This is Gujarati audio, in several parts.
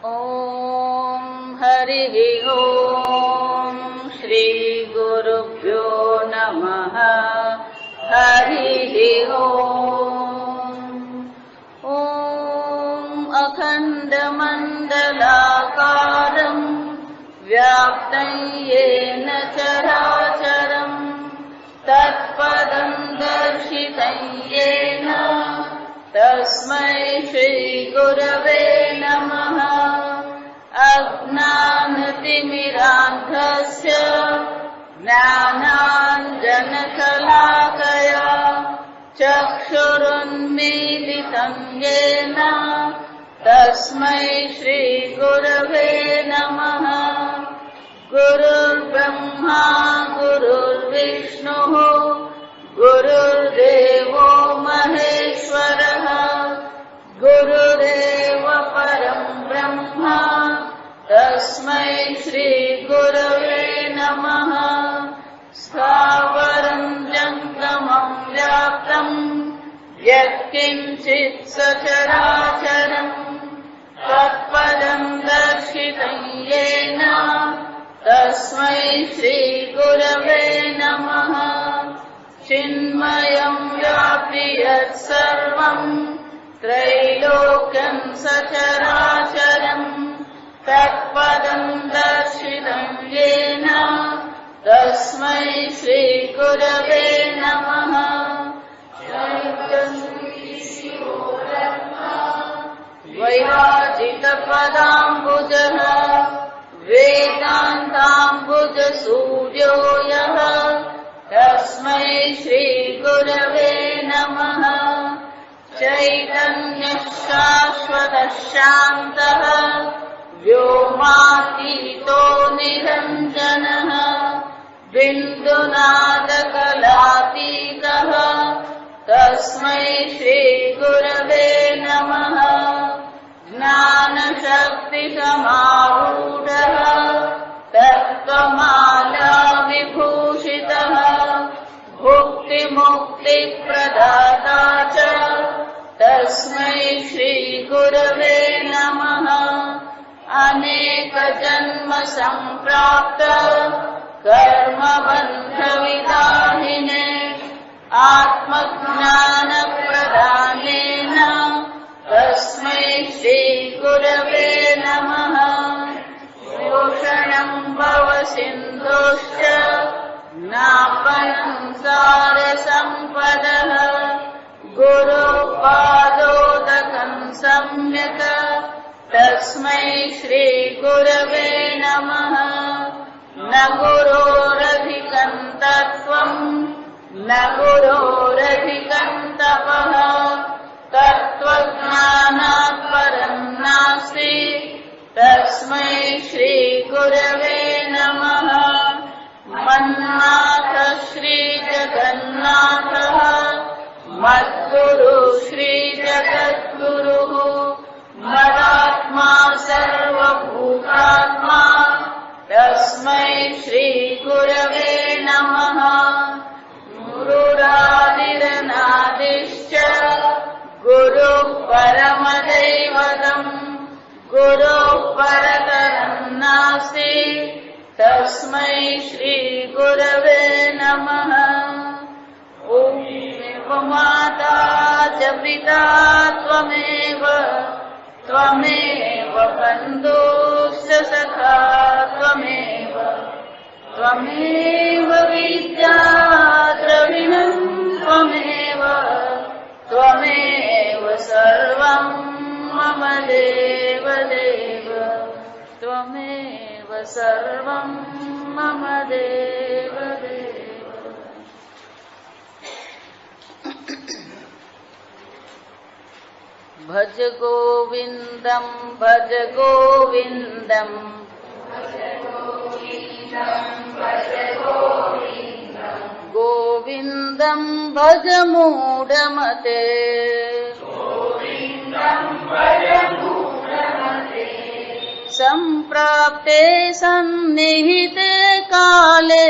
ॐ हरिः ॐ श्री गुरुभ्यो नमः। हरिः ॐ अखण्डमण्डलाकारम् व्याप्तं येन चराचरम् तत्पदं दर्शितं येन तस्मै श्रीगुरवे नमः। अज्ञानतिमिरान्धस्य ज्ञानाञ्जनशलाकया चक्षुरुन्मीलितं येन तस्मै श्रीगुरवे नमः। गुरुर्ब्रह्मा गुरुर्विष्णुः गुरुर्देवो महेश्वरः गुरुरेव परं ब्रह्म तस्मै श्रीगुरवे नमः। स्थावरं जङ्गमं व्याप्तं यत्किञ्चित् सचराचरम् तत्पदं दर्शितं येन तस्मै श्रीगुरवे नमः। चिन्मयं व्यापि यत्सर्वं त्रैलोक्यं सचराचरं तत्पदं दर्शितं येन तस्मै श्रीगुरवे नमः। वैराजितपदाम्बुजः वेदान्ताम्बुजसूर्यो यः तस्मै श्रीगुरवे नमः। चैतन्यः शाश्वतः शान्तः व्योमातीतो निरञ्जनः बिन्दुनादकलातीतः तस्मै श्रीगुरवे नमः। ज्ञानशक्तिसमारूढः तत्त्वमाला विभूषितः भुक्तिमुक्तिप्रदाता च तस्मै श्रीगुरवे नमः। अनेकजन्मसम्प्राप्त कर्मबन्धविदाहिने आत्मज्ञानप्रदानेन तस्मै श्रीगुरवे नमः। पोषणं भवसिन्धुश्च नापनं सारसम्पदः गुरुपादोदकं सम्यक् तस्मै श्रीगुरवे नमः। न गुरोरधिकं तत्त्वं न गुरोरधिकं तपः तत्त्वज्ञानात् परं नास्ति तस्मै श्रीगुरवे नमः। मन्नाथ श्रीजगन्नाथः मद्गुरु श्रीजगद्गुरुः मदात्मा सर्वभूतात्मा तस्मै श्रीगुरवे नमः। गुरुरादिरनादिश्च गुरुः परमदैवतम् गुरुः परतरं नास्ति तस्मै श्रीगुरवे नमः। ॐ माता च पिता त्वमेव त्वमेव बन्धुश्च सखा त्वमेव त्वमेव विद्या द्रविणं त्वमेव त्वमेव सर्वं मम देव देव त्वमेव सर्वं मम देव देव। भज गोविन्दं भज गोविन्दं गोविन्दं भज मूढमते सम्प्राप्ते सन्निहिते काले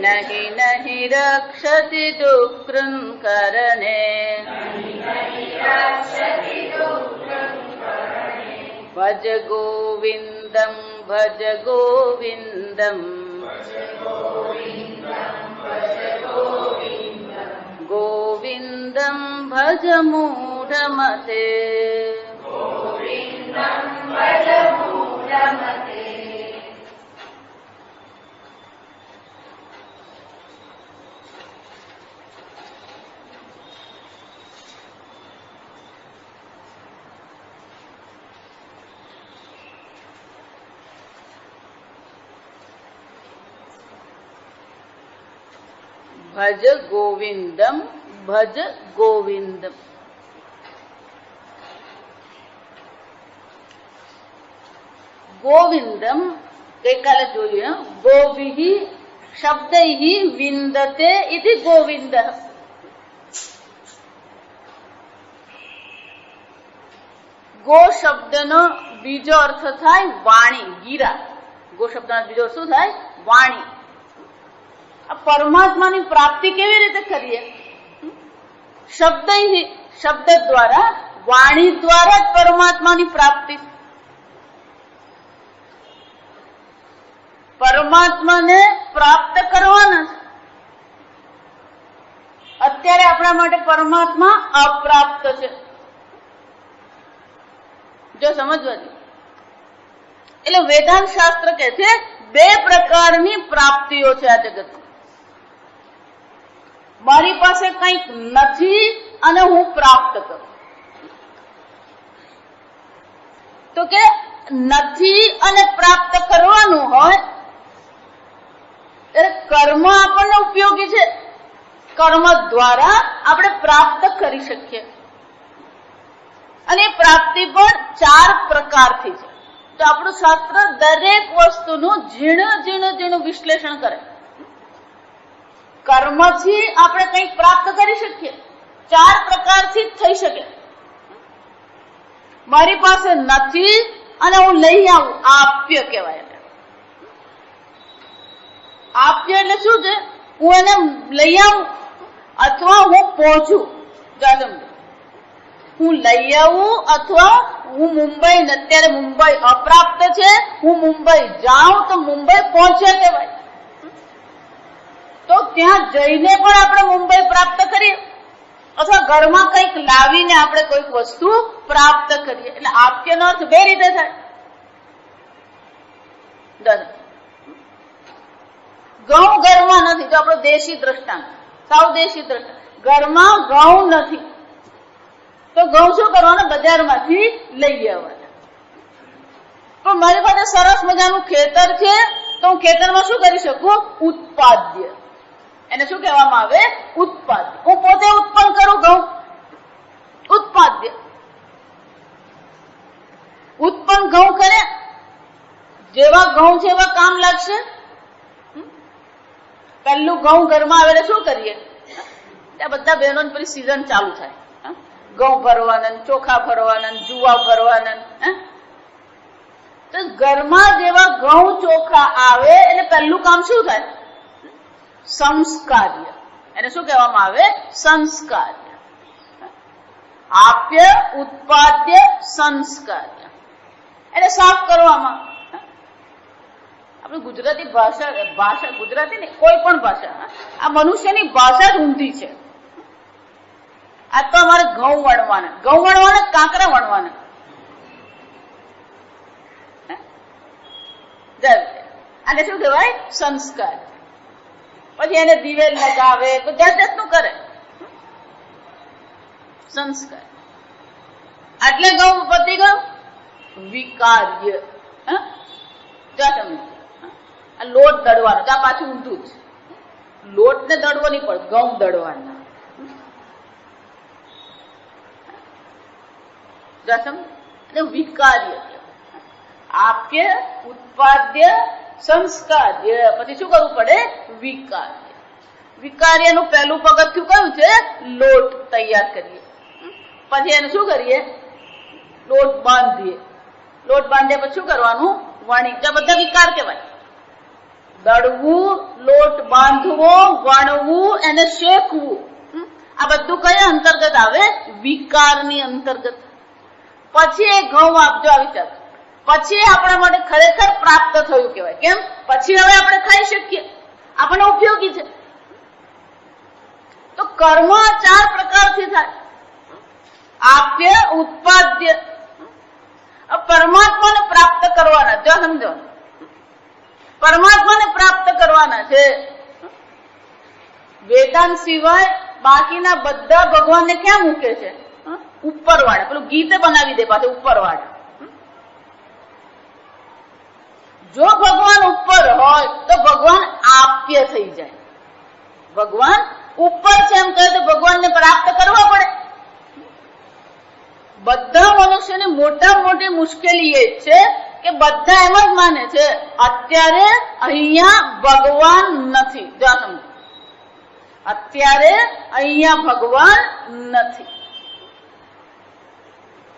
नहि नहि रक्षति दुःकृङ्करणे भज गोविन्दं भज गोविन्दम् गोविन्दं भज मूढमते भज गोविंदम भज गोविंदम गोविंदम गईकाले जोयुं गोभिः शब्दैः विन्दते इति गोविन्दः गो शब्दनो बीजो अर्थ थाय वाणी गीरा गो शब्दनो बीजो શું થાય વાણી પરમાત્માની પ્રાપ્તિ કેવી રીતે કરીએ શબ્દ દ્વારા વાણી દ્વારા જ પરમાત્માની પ્રાપ્તિ પરમાત્માને પ્રાપ્ત કરવાના અત્યારે આપણા માટે પરમાત્મા અપ્રાપ્ત છે જો સમજવા દે એટલે વેદાંત શાસ્ત્ર કહે છે બે પ્રકારની પ્રાપ્તિઓ છે આ જગતમાં મારી પાસે કંઈક નથી અને હું પ્રાપ્ત કરું તો કે નથી અને પ્રાપ્ત કરવાનું હોય ત્યારે કર્મ આપણને ઉપયોગી છે કર્મ દ્વારા આપણે પ્રાપ્ત કરી શકીએ અને પ્રાપ્તિ પણ 4 પ્રકારથી છે તો આપણું શાસ્ત્ર દરેક વસ્તુનું ઝીણું વિશ્લેષણ કરે કર્મથી આપણે કંઈક પ્રાપ્ત કરી શકીએ 4 પ્રકારથી થઈ શકે મારી પાસે નથી અને હું લઈ આવું આપ્ય કહેવાય આપ્ય એટલે શું છે હું એને લઈ આવું અથવા હું પહોંચું હું લઈ આવું અથવા હું મુંબઈ અત્યારે મુંબઈ અપ્રાપ્ત છે હું મુંબઈ જાઉં તો મુંબઈ પહોંચે કહેવાય તો ત્યાં જઈને પણ આપણે મુંબઈ પ્રાપ્ત કરીએ અથવા ઘરમાં કંઈક લાવીને આપણે કોઈક વસ્તુ પ્રાપ્ત કરીએ એટલે આપ્યનો અર્થ બે રીતે થાય ઘઉં ઘરમાં નથી તો આપણો દેશી દ્રષ્ટાંત સાવ દેશી દ્રષ્ટાંત ઘરમાં ઘઉં નથી તો ઘઉં શું કરવાના બજારમાંથી લઈ આવવાના પણ મારી પાસે સરસ મજાનું ખેતર છે તો હું ખેતરમાં શું કરી શકું ઉત્પાદ્ય એને શું કહેવામાં આવે ઉત્પાદ્ય હું પોતે ઉત્પન્ન કરું ઘઉં ઉત્પાદ્ય ઉત્પન્ન ઘઉં કરે જેવા ઘઉં છે એવા કામ લાગશે પહેલું ઘઉં ઘરમાં આવે શું કરીએ ત્યાં બધા બહેનો પેલી સીઝન ચાલુ થાય ઘઉં ભરવાના ચોખા ભરવાના જુવાર ભરવાના તો ઘરમાં જેવા ઘઉં ચોખા આવે એટલે પહેલું કામ શું થાય સંસ્કાર્ય એને શું કહેવામાં આવે સંસ્કાર્ય આપ્ય ઉત્પાદ્ય સંસ્કાર્ય એને સાફ કરવામાં આપણી ગુજરાતી ભાષા ગુજરાતી ને કોઈ પણ ભાષા આ મનુષ્યની ભાષા જ ઊંધી છે આ તો અમારે ઘઉં વણવાના કાંકરા વણવાના આને શું કહેવાય સંસ્કાર પછી એને દિવેલ લગાવે તો જાતનું કરે સંસ્કાર આટલે ઘઉં પતી ગયું વિકાર્ય આ લોટ દળવાનો આ પાછું ઊંધું જ લોટ ને દળવો નહીં પડે ઘઉં દળવાના વિકાર્ય આપ્ય ઉત્પાદ્ય સંસ્કાર્ય પછી શું કરવું પડે વિકાર્ય વિકાર્યનું પહેલું પગથિયું કયું છે લોટ તૈયાર કરીએ પછી એને શું કરીએ લોટ બાંધીએ લોટ બાંધ્યા પછી શું કરવાનું વણી બધા વિકાર કહેવાય દળવું, લોટ બાંધવો, વણવું અને શેકવું, આ બધું કયા અંતર્ગત આવે? વિકારની અંતર્ગત. પછી એ ઘઉં આપજો, આવી વિચાર, પછી આપણા માટે ખરેખર પ્રાપ્ત થયું કહેવાય. કેમ? પછી હવે આપણે ખાઈ શકીએ, આપણને ઉપયોગી છે. તો કર્મ 4 પ્રકારથી થાય: આપ્ય, ઉત્પાદ્ય. પરમાત્માને પ્રાપ્ત કરવાના, જો સમજો, પરમાત્માને પ્રાપ્ત કરવાના છે. વેદાંત સિવાય બાકીના બધા ભગવાનને ક્યાં મૂકે છે? ઉપરવાળા. પેલું ગીતે બનાવી દે પાછું ઉપરવાળા. જો ભગવાન ઉપર હોય તો ભગવાન આપ્ય થઈ જાય. ભગવાન ઉપર છે એમ કહે તો ભગવાનને પ્રાપ્ત કરવા પડે. બધા મનુષ્યની મોટામાં મોટી મુશ્કેલી એ છે કે બધા એમ જ માને છે અત્યારે અહીંયા ભગવાન નથી. જો સમજો, અત્યારે અહીંયા ભગવાન નથી.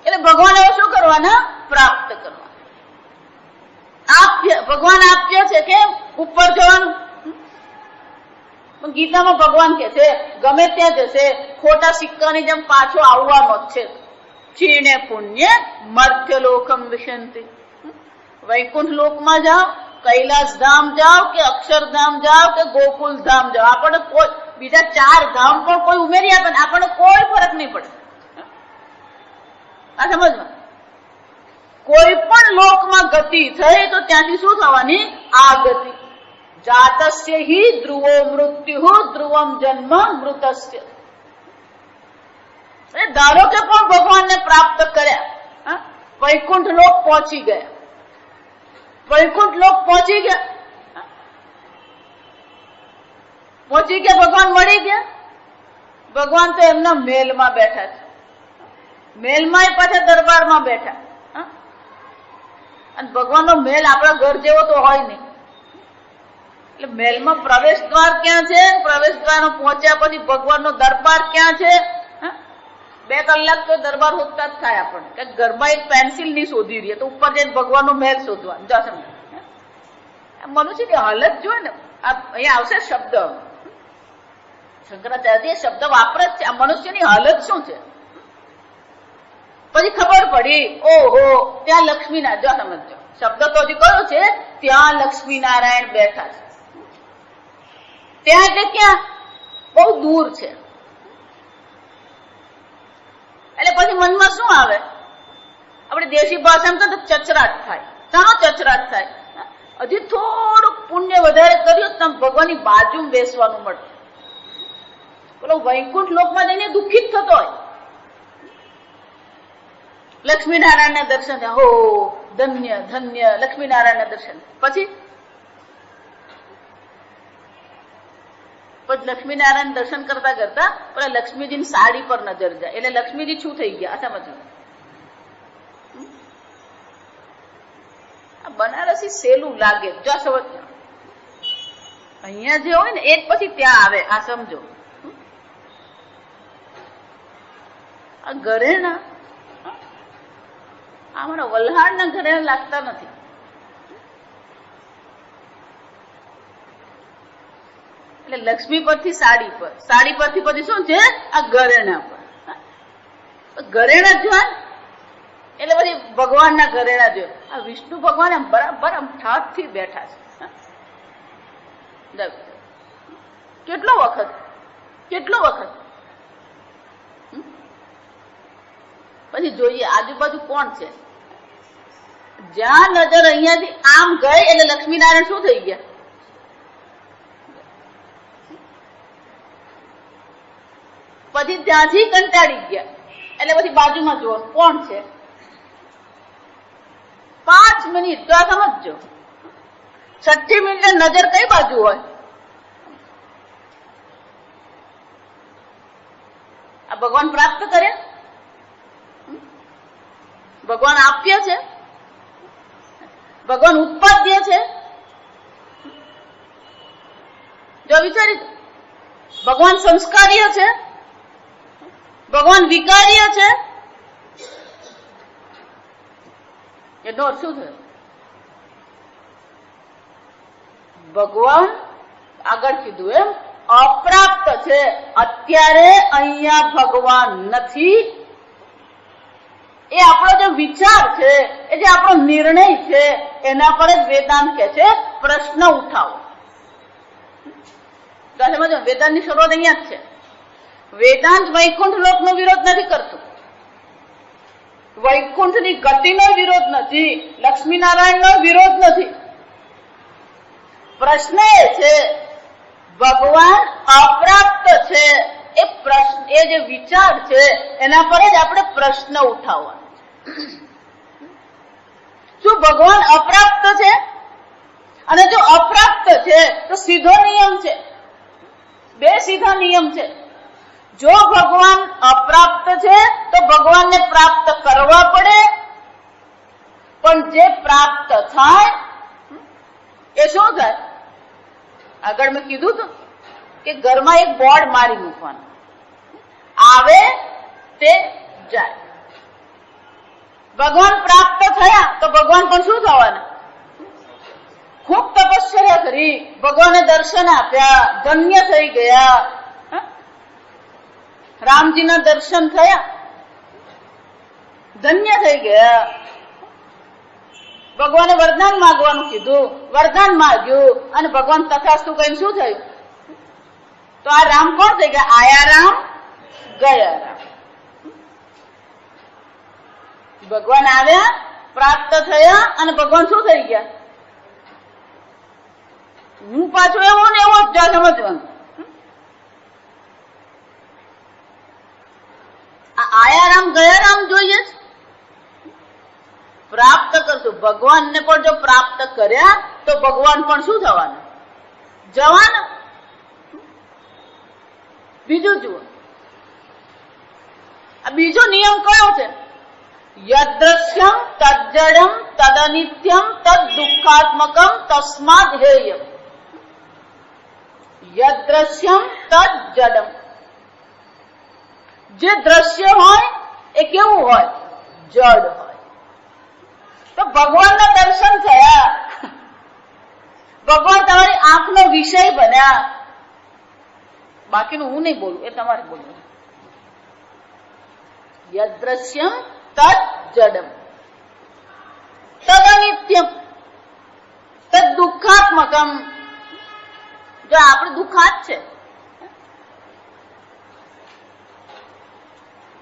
એટલે ભગવાન હવે શું કરવાના? પ્રાપ્ત કરવા. આપ્ય, ભગવાન આપ્ય છે કે ઉપર જવાનું. ગીતામાં ભગવાન કે છે ગમે ત્યાં જશે ખોટા સિક્કાની જેમ પાછો આવવાનો જ છે. ક્ષીણે પુણ્ય મર્ત્ય લોકમ વિશંતિ. વૈકુંઠ લોકમાં જાઓ, કૈલાસ ધામ જાઓ કે અક્ષરધામ જાઓ કે ગોકુલ ધામ જાઓ, આપણને કોઈ બીજા 4 ધામ પણ કોઈ ઉમેરી આપે ને આપણને કોઈ ફરક નહીં પડે. આ સમજમાં, કોઈ પણ લોકમાં ગતિ થઈ તો ત્યાંથી શું થવાની? આ ગતિ. જાતસ્ય હિ ધ્રુવો મૃત્યુ ધ્રુવમ જન્મ મૃતસ્ય. ધારો કે પણ ભગવાનને પ્રાપ્ત કર્યા, વૈકુંઠ લોક પહોંચી ગયા, વૈકુંઠ લોક પહોંચી ગયા, પહોંચી ગયા, ભગવાન મળી ગયા. ભગવાન તો એમના મહેલમાં બેઠા છે, મહેલમાં પાછા દરબારમાં બેઠા. અને ભગવાનનો મહેલ આપણા ઘર જેવો તો હોય નહીં. એટલે મહેલમાં પ્રવેશ દ્વાર ક્યાં છે? પ્રવેશ દ્વાર પહોંચ્યા પછી ભગવાનનો દરબાર ક્યાં છે? 2 કલાક તો દરબાર હોતા જ થાય આપણને કે ઘરમાં એક પેન્સિલ નહીં શોધી રહીએ તો ઉપર જઈને ભગવાનનો મહેલ શોધવા. જો સમજો, મનુષ્યની હાલત જોયે ને, અહીંયા આવશે શબ્દ, શંકરાચાર્ય શબ્દ વાપરે જ છે. આ મનુષ્યની હાલત શું છે? પછી ખબર પડી, ઓહો ત્યાં લક્ષ્મીનારાયણ. જો સમજો, શબ્દ તો હજી કયો છે? ત્યાં લક્ષ્મીનારાયણ બેઠા છે. ત્યાં એટલે ક્યાં? બહુ દૂર છે. એટલે પછી મનમાં શું આવે? આપણી દેશી ભાષામાં તો ચચરાટ થાય. શાનો ચચરાટ થાય? હજી થોડુંક પુણ્ય વધારે કર્યું તમે ભગવાનની બાજુમાં બેસવાનું મળે. પેલો વૈકુંઠ લોકમાં જઈને દુઃખિત થતો હોય. લક્ષ્મીનારાયણ ના દર્શન, હો ધન્ય ધન્ય લક્ષ્મીનારાયણ ના દર્શન. પછી લક્ષ્મીનારાયણ દર્શન કરતા કરતા પેલા લક્ષ્મીજીની સાડી પર નજર જાય એટલે લક્ષ્મીજી શું થઈ ગયા? સમજો, બનારસી સેલું લાગે. જો સમજ, અહીંયા જે હોય ને એ પછી ત્યાં આવે. આ સમજો, આ ઘરેણા અમારા વલ્હાડના ઘરેણા લાગતા નથી. એટલે લક્ષ્મી પરથી સાડી પર, સાડી પરથી પછી શું છે? આ ઘરેણા પર. ઘરેણા જોવા એટલે પછી ભગવાનના ઘરેણા જોયો. આ વિષ્ણુ ભગવાન એમ બરાબર આમ ઠાઠ થી બેઠા છે. કેટલો વખત, કેટલો વખત. પછી જોઈએ આજુબાજુ કોણ છે. જ્યાં નજર અહીંયાથી આમ ગઈ એટલે લક્ષ્મીનારાયણ શું થઈ ગયા? પછી ત્યાંથી કંટાળી ગયા એટલે પછી બાજુમાં જુઓ કોણ છે. 5 મિનિટ તો આ સમજજો. 6 મિનિટે નજર કઈ બાજુ હોય? આ ભગવાન પ્રાપ્ત કરે, ભગવાન આપ્ય છે, ભગવાન ઉત્પાદ્ય છે. જો વિચારી, ભગવાન સંસ્કાર્ય છે, ભગવાન વિકાર્ય છે. એનો અર્થ શું થયો? ભગવાન આગળ કીધું એમ અપ્રાપ્ત છે. અત્યારે અહીંયા ભગવાન નથી. એ આપણો જે વિચાર છે, એ જે આપણો નિર્ણય છે, એના પર જ વેદાંત કે છે પ્રશ્ન ઉઠાવો. સમજો, વેદાંતની શરૂઆત અહીંયા જ છે. વેદાંત વૈકુંઠ લોકનો વિરોધ નથી કરતું, વૈકુંઠની ગતિનો વિરોધ નથી, લક્ષ્મીનારાયણનો વિરોધ નથી. પ્રશ્ન એ છે ભગવાન અપ્રાપ્ત છે. એ પ્રશ્ન, એ જે વિચાર છે એના પર જ આપણે પ્રશ્ન ઉઠાવવાનો છે. શું ભગવાન અપ્રાપ્ત છે? અને જો અપ્રાપ્ત છે તો સીધો નિયમ છે, બે સીધા નિયમ છે. જો ભગવાન અપ્રાપ્ત છે તો ભગવાનને પ્રાપ્ત કરવા પડે, પણ જે પ્રાપ્ત થાય એ શું થાય? આગળ મેં કીધું હતું કે ઘરમાં એક બોર્ડ મારી મૂકવાનું, આવે તે જાય. ભગવાન પ્રાપ્ત થયા તો ભગવાન પણ શું થવાના? ખૂબ તપશ્ચર્યા કરી, ભગવાને દર્શન આપ્યા, ધન્ય થઈ ગયા. રામજીના દર્શન થયા, ધન્ય થઈ ગયા. ભગવાને વરદાન માંગવાનું કીધું, વરદાન માંગ્યું, અને ભગવાન તથાસ્તુ કહીને શું થયું? તો આ રામ કોણ થઈ ગયા? આયા રામ, ગયા રામ. ભગવાન આવ્યા, પ્રાપ્ત થયા, અને ભગવાન શું થઈ ગયા? હું પાછો એવો ને એવો જ સમજવાનું. આયા રામ ગયા રામ જોઈએ છે. પ્રાપ્ત કરશું ભગવાનને પણ જો પ્રાપ્ત કર્યા તો ભગવાન પણ શું થવાના? જવાના. બીજું જુઓ, આ બીજો નિયમ કયો છે? યદ્રશ્યમ તજ્જડમ તદનિત્યમ તદ દુઃખાત્મકમ તસ્માદ હેયમ. યદ્રશ્યમ તજ્જડમ, જે દ્રશ્ય હોય એ કેવું હોય? જડ હોય. તો ભગવાનના દર્શન થયા, ભગવાન તમારી આંખનો વિષય બન્યા. બાકીનું હું નહીં બોલું, એ તમારે બોલવું. યદ્રશ્યમ તજ્જડમ તદનિત્યમ તદ દુઃખાત્મકમ. જો આપણે દુઃખાત છે,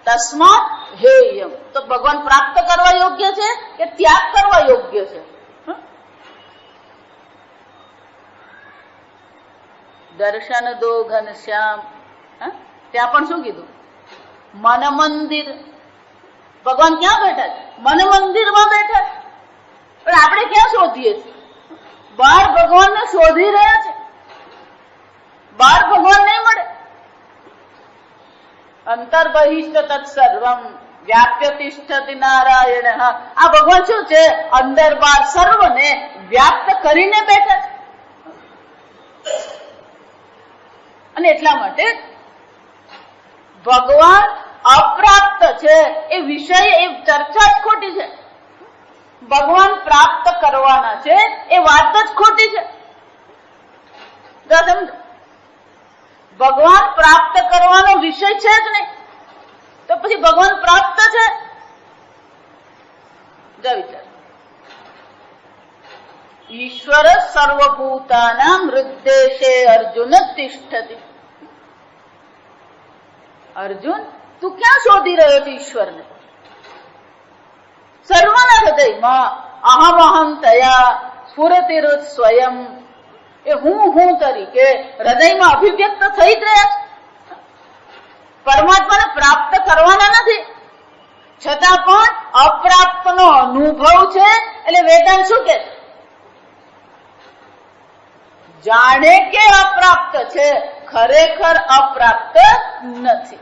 તસ્માત હેયમ. તો ભગવાન પ્રાપ્ત કરવા યોગ્ય છે કે ત્યાગ કરવા યોગ્ય છે? દર્શન દો ઘનશ્યામ. ત્યાં પણ શું કીધું? મન મંદિર. ભગવાન ક્યાં બેઠા છે? મન મંદિરમાં બેઠા છે. પણ આપણે ક્યાં શોધીએ છીએ? બહાર ભગવાનને શોધી રહ્યા છે, બહાર ભગવાન નહીં મળે. અંતર્બહિષ્ઠ તત્સર્વમ વ્યાપ્ય તિષ્ઠતિ નારાયણ. આ ભગવાન શું છે? અંદર બહાર સર્વને વ્યાપ્ત કરીને બેઠા છે. અને એટલા માટે ભગવાન અપ્રાપ્ત છે એ વિષય, એ ચર્ચા જ ખોટી છે. ભગવાન પ્રાપ્ત કરવાના છે એ વાત જ ખોટી છે. સમજો, ભગવાન પ્રાપ્ત કરવાનો વિષય છે જ નહીં, તો પછી ભગવાન પ્રાપ્ત છે? વિચાર. ઈશ્વર સર્વભૂતાનાં હૃદ્દેશે અર્જુન તિષ્ઠતિ. અર્જુન, તું ક્યાં શોધી રહ્યો છે ઈશ્વરને? સર્વના હૃદયમાં અહમ અહમ તયા સ્ફુરતિર સ્વયં. એ હું તરીકે હૃદયમાં અભિવ્યક્ત થઈ જ રહ્યા છે. પરમાત્માને પ્રાપ્ત કરવાના નથી, છતાં પણ અપ્રાપ્તનો અનુભવ છે. એટલે વેદાંત શું કે? જાણે કે અપ્રાપ્ત છે, ખરેખર અપ્રાપ્ત નથી.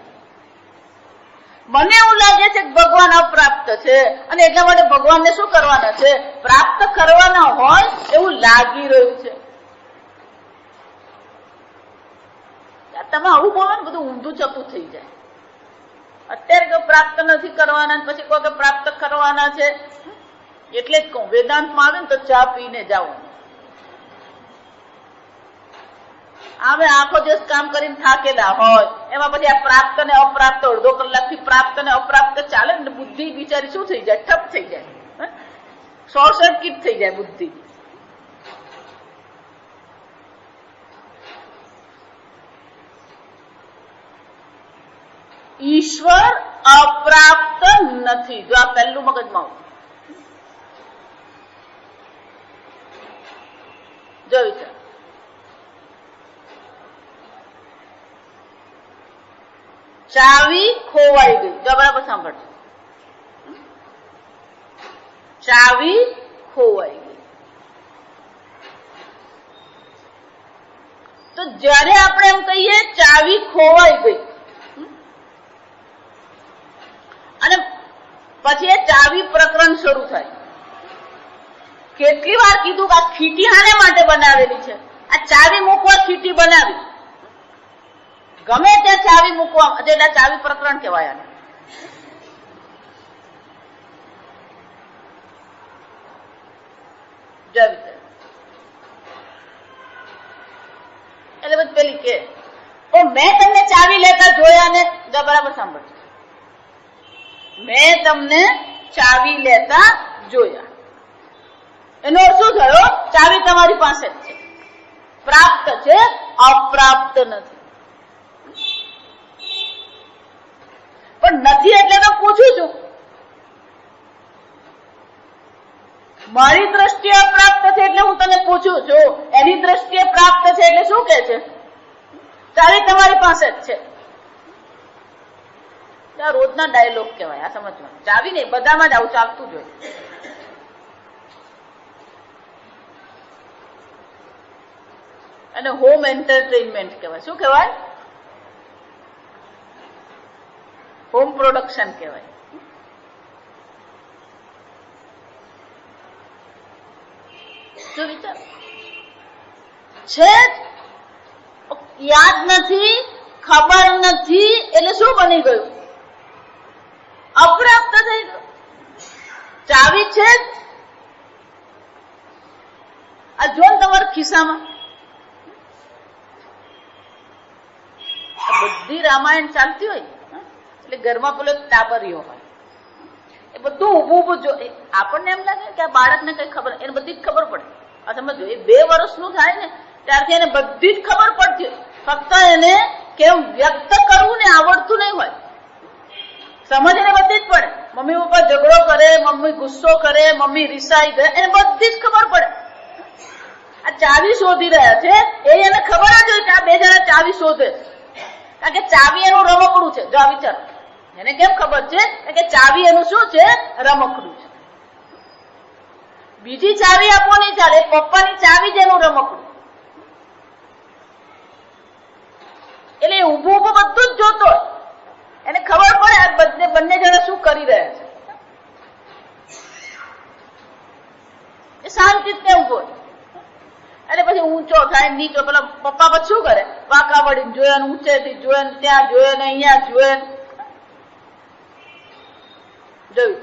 મને એવું લાગે છે કે ભગવાન અપ્રાપ્ત છે, અને એટલા માટે ભગવાનને શું કરવાના છે? પ્રાપ્ત કરવાના હોય એવું લાગી રહ્યું છે. તમે આવું બોલો ને, બધું ઊંધું ચપું થઈ જાય. અત્યારે કે પ્રાપ્ત નથી કરવાના, પછી કહો કે પ્રાપ્ત કરવાના છે. એટલે જ કહું, વેદાંતમાં આવે ને તો ચા પીને જાઓ. હવે આખો દિવસ કામ કરીને થાકેલા હોય એમાં પછી આ પ્રાપ્ત ને અપ્રાપ્ત અડધો કલાકથી પ્રાપ્ત ને અપ્રાપ્ત ચાલે ને બુદ્ધિ બિચારી શું થઈ જાય? ઠપ થઈ જાય, શોર્ટ સર્કિટ થઈ જાય બુદ્ધિ. ઈશ્વર અપ્રાપ્ત નથી. જો આ પહેલું મગજમાં આવું. જો વિચાર, ચાવી ખોવાઈ ગઈ. જો બરાબર સાંભળજો, ચાવી ખોવાઈ ગઈ. તો જયારે આપણે એમ કહીએ ચાવી ખોવાઈ ગઈ અને પછી એ ચાવી પ્રકરણ શરૂ થાય. કેટલી વાર કીધું કે આ ખીટી આને માટે બનાવેલી છે? આ ચાવી મૂકવા ખીટી બનાવી. ગમે ત્યાં ચાવી મૂકવા એટલે ચાવી પ્રકરણ કહેવાય આને. એટલે પછી પેલી કે મેં તમને ચાવી લેતા જોયા ને. બરાબર સાંભળજો, મેં તમને ચાવી લેતા જોયા. એનો અર્થ શું થયો? ચાવી તમારી પાસે જ છે, પ્રાપ્ત છે, અપ્રાપ્ત નથી. પણ નથી એટલે તો પૂછું છું. મારી દ્રષ્ટિએ અપ્રાપ્ત છે એટલે હું તને પૂછું છું. એની દ્રષ્ટિએ પ્રાપ્ત છે એટલે શું કે છે? ચાવી તમારી પાસે જ છે. રોજના ડાયલોગ કહેવાય આ સમજવાનું. ચાવી નહીં, બધામાં જ આવું ચાલતું જ હોય. અને હોમ એન્ટરટેનમેન્ટ કહેવાય. શું કહેવાય? હોમ પ્રોડક્શન કહેવાય. શું વિચાર છે? યાદ નથી, ખબર નથી એટલે શું બની ગયું? અપ્રાપ્ત થઈ ગયું. ચાવી છે આ જો તમારા ખિસ્સામાં. બધી રામાયણ ચાલતી હોય એટલે ઘરમાં પેલો ટાબરિયો હોય, એ બધું ઉભું ઉભું જો. આપણને એમ લાગે કે આ બાળકને કઈ ખબર, એને બધી જ ખબર પડે. આ સમજો, એ 2 વર્ષનું થાય ને ત્યારથી એને બધી જ ખબર પડતી હોય. ફક્ત એને કેમ વ્યક્ત કરવું ને આવડતું નહીં હોય. સમજ એને બધી જ પડે. મમ્મી પપ્પા ઝઘડો કરે, મમ્મી ગુસ્સો કરે, મમ્મી રિસાઈ ગયે, એને બધી જ ખબર પડે. આ ચાવી શોધી રહ્યા છે એ એને ખબર જ હોય કે આ 2 જણા ચાવી શોધે. કારણ કે ચાવી એનું રમકડું છે. જો આ વિચારો, એને કેમ ખબર છે? કે ચાવી એનું શું છે? રમકડું છે. બીજી ચાવી આપો નહીં ચાલે, પપ્પાની ચાવી જ એનું રમકડું. એટલે એ ઊભું ઊભું બધું જ જોતો હોય. એને ખબર પડે આ બંને જણા શું કરી રહ્યા છે. એ શાંતિથી ઉભો. એટલે પછી ઊંચો થાય, નીચો. પેલા પપ્પા પછી શું કરે? પાકા વળીને જોયે, ઊંચેથી જોયે, ત્યાં જોયે ને અહીંયા જોયે. જોયું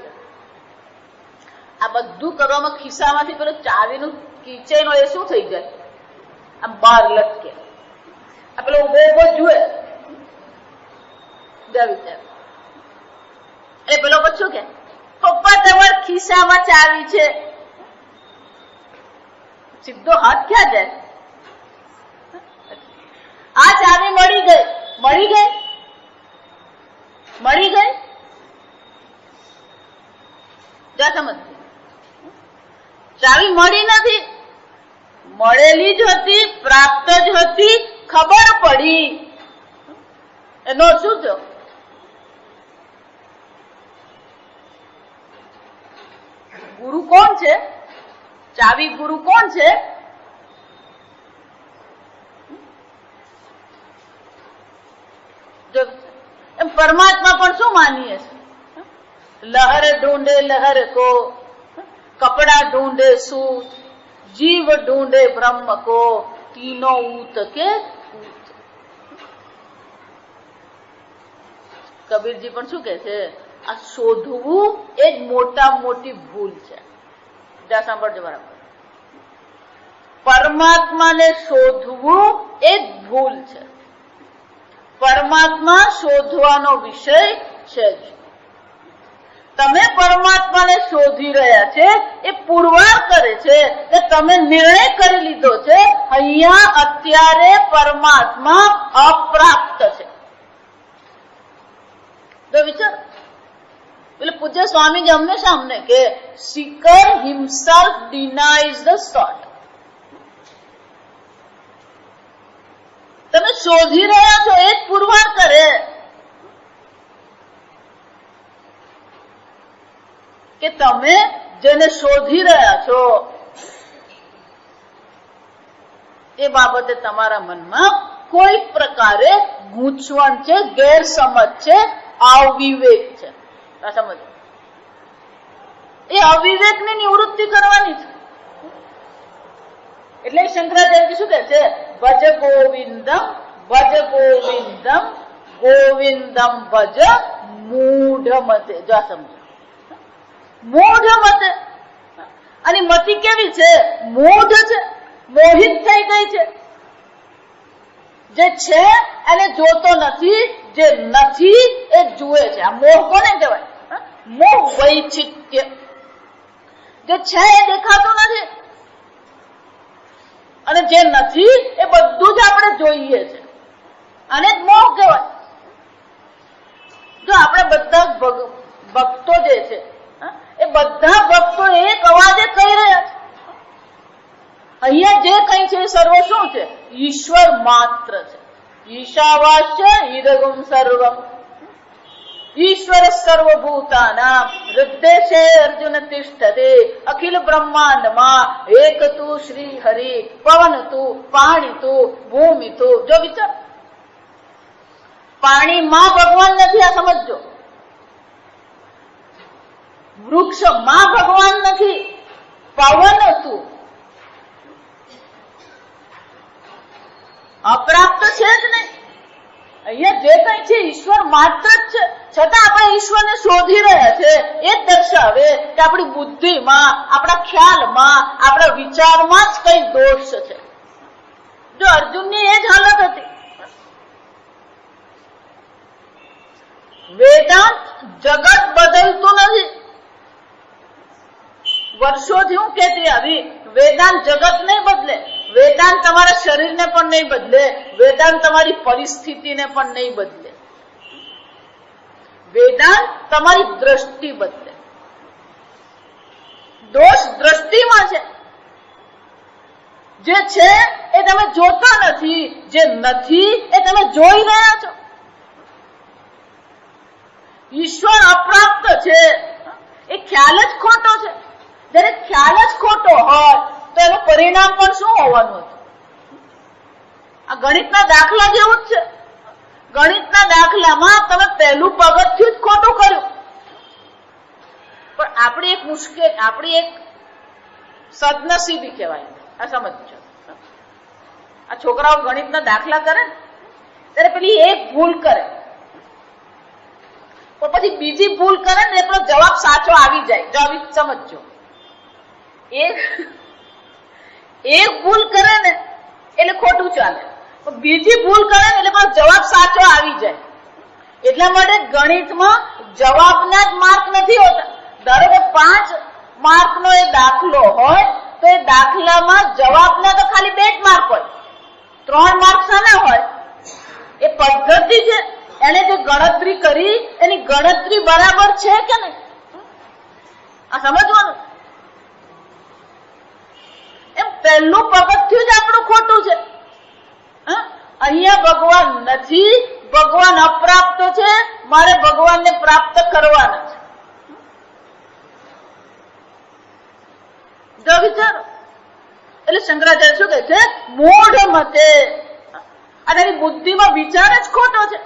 આ બધું કરવામાં ખિસ્સામાંથી પેલું ચાવીનું કીચેન હોય એ શું થઈ જાય? આમ બહાર લટકે. આ પેલો ઉભો ઉભો જુએ. એટલે પેલો પછી શું કે? પપ્પા તમારા ખિસ્સામાં ચાવી છે. સીધો હાથ ક્યાં જાય? આ ચાવી મળી ગઈ. મળી ગઈ? મળી ગઈ? જા સમજ. ચાવી મળી નથી, મળેલી જ હતી, પ્રાપ્ત જ હતી, ખબર પડી. એનો શું થયો? ગુરુ કોણ છે? ચાવી ગુરુ કોણ છે? જો એમ પરમાત્મા પણ શું માનીએ છે? લહર ઢૂંઢે લહર કો, કપડા ઢૂંढे सूत, जीव ढूंढे ब्रह्म को, तीनों ऊत के ऊत. કબીરજી પણ શું કહે છે? આ શોધવું એ જ મોટા મોટી ભૂલ છે. જ્યાં સાંભળજો બરાબર. પરમાત્માને શોધવું એ જ ભૂલ છે. પરમાત્મા શોધવાનો વિષય છે જ. તમે પરમાત્માને શોધી રહ્યા છે એ પુરવાર કરે છે કે તમે નિર્ણય કરી લીધો છે અહીંયા અત્યારે પરમાત્મા અપ્રાપ્ત છે. તો વિચાર, એટલે પૂજ્ય સ્વામીજી હંમેશા અમને કે seeker himself denies the sought. તમે શોધી રહ્યા છો એ જ પુરવાર કરે કે તમે જેને શોધી રહ્યા છો એ બાબતે તમારા મનમાં કોઈ પ્રકારે ગૂંચવણ છે, ગેરસમજ છે, અવિવેક છે. સમજ, એ અવિવેકની નિવૃત્તિ કરવાની છે. એટલે શંકરાચાર્ય શું કહે છે? ભજ ગોવિંદમ, ભજ ગોવિંદમ, ગોવિંદમ ભજ મૂઢ મતે. જો સમજો, મૂઢ મતે. અને મતિ કેવી છે? મૂઢ છે, મોહિત થઈ ગઈ છે. જે છે એને જોતો નથી, જે નથી એ જુએ છે. આ મોહ કોને કહેવાય? મોહ વૈચિત્ય. જે છે એ દેખાતું નથી અને જે નથી એ બધું જ આપણે જોઈએ છે. આને જ મોહ કહેવાય. જો આપણે બધા ભક્તો જે છે એ બધા ભક્તો એક અવાજે કહી રહ્યા છે અહીંયા જે કઈ છે એ સર્વ શું છે? ઈશ્વર માત્ર છે. ઈશાવાસ્ય ઈદગુમ સર્વમ ઈશ્વર સર્વભૂતાનામ હૃદય અર્જુન તિષ્ઠતે અખિલ બ્રહ્માંડમાં એક તું શ્રી હરિ પવન તું પાણી તું ભૂમિ તું. જો વિચાર, પાણીમાં ભગવાન નથી, આ સમજો. વૃક્ષમાં ભગવાન નથી, પવન તું અપ્રાપ્ત છે જ નહીં. અહીંયા જે કઈ છે ઈશ્વર માત્ર જ છે. છતાં આપણે ઈશ્વરને શોધી રહ્યા છે. એ જ દર્શાવે કે આપણી બુદ્ધિમાં, આપણા ખ્યાલમાં, આપણા વિચારમાં જ કઈ દોષ છે. જો અર્જુનની એ જ હાલત હતી. વેદાંત જગત બદલતું નથી. વર્ષોથી હું કહેતી આવી, વેદાંત જગત નહીં બદલે, વેદાંત તમારા શરીરને પણ નહીં બદલે, વેદાંત તમારી પરિસ્થિતિને પણ નહીં બદલે. વેદાંત તમારી દ્રષ્ટિ બદલે. દોષ દ્રષ્ટિમાં છે. જે છે એ તમે જોતા નથી, જે નથી એ તમે જોઈ રહ્યા છો. ઈશ્વર અપ્રાપ્ત છે એ ખ્યાલ જ ખોટો છે. જયારે ખ્યાલ જ ખોટો હોય તો એનું પરિણામ પણ શું હોવાનું હતું? આ ગણિતના દાખલા જેવું જ છે. ગણિતના દાખલામાં તમે પહેલું પગથિયું જ ખોટું કર્યું, પણ આપણી એક મુશ્કેલ, આપણી એક સદનસીબી કહેવાય. આ સમજો, આ છોકરાઓ ગણિતના દાખલા કરે ને ત્યારે પેલી એક ભૂલ કરે પણ પછી બીજી ભૂલ કરે ને એટલો જવાબ સાચો આવી જાય. જો સમજો, એક ભૂલ કરે ને એટલે ખોટું ચાલે, પણ બીજી ભૂલ કરે ને એટલે જવાબ સાચો આવી જાય. એટલા માટે ગણિતમાં જવાબના જ માર્ક નથી હોતા. ધારો કે 5 માર્કનો એ દાખલો હોય તો એ દાખલામાં જવાબના તો ખાલી 2 જ માર્ક હોય, 3 માર્ક શાના હોય? એ પદ્ધતિ છે, એને જે ગણતરી કરી એની ગણતરી બરાબર છે કે નહીં, આ સમજવાનું. એમ પહેલું પગથિયું જ આપણું ખોટું છે. અહીંયા ભગવાન નથી, ભગવાન અપ્રાપ્ત છે, મારે ભગવાનને પ્રાપ્ત કરવાના છે. જો વિચારો, એટલે શંકરાચાર્ય શું કહે છે? મૂઢ મતે. અને એની બુદ્ધિમાં વિચાર જ ખોટો છે.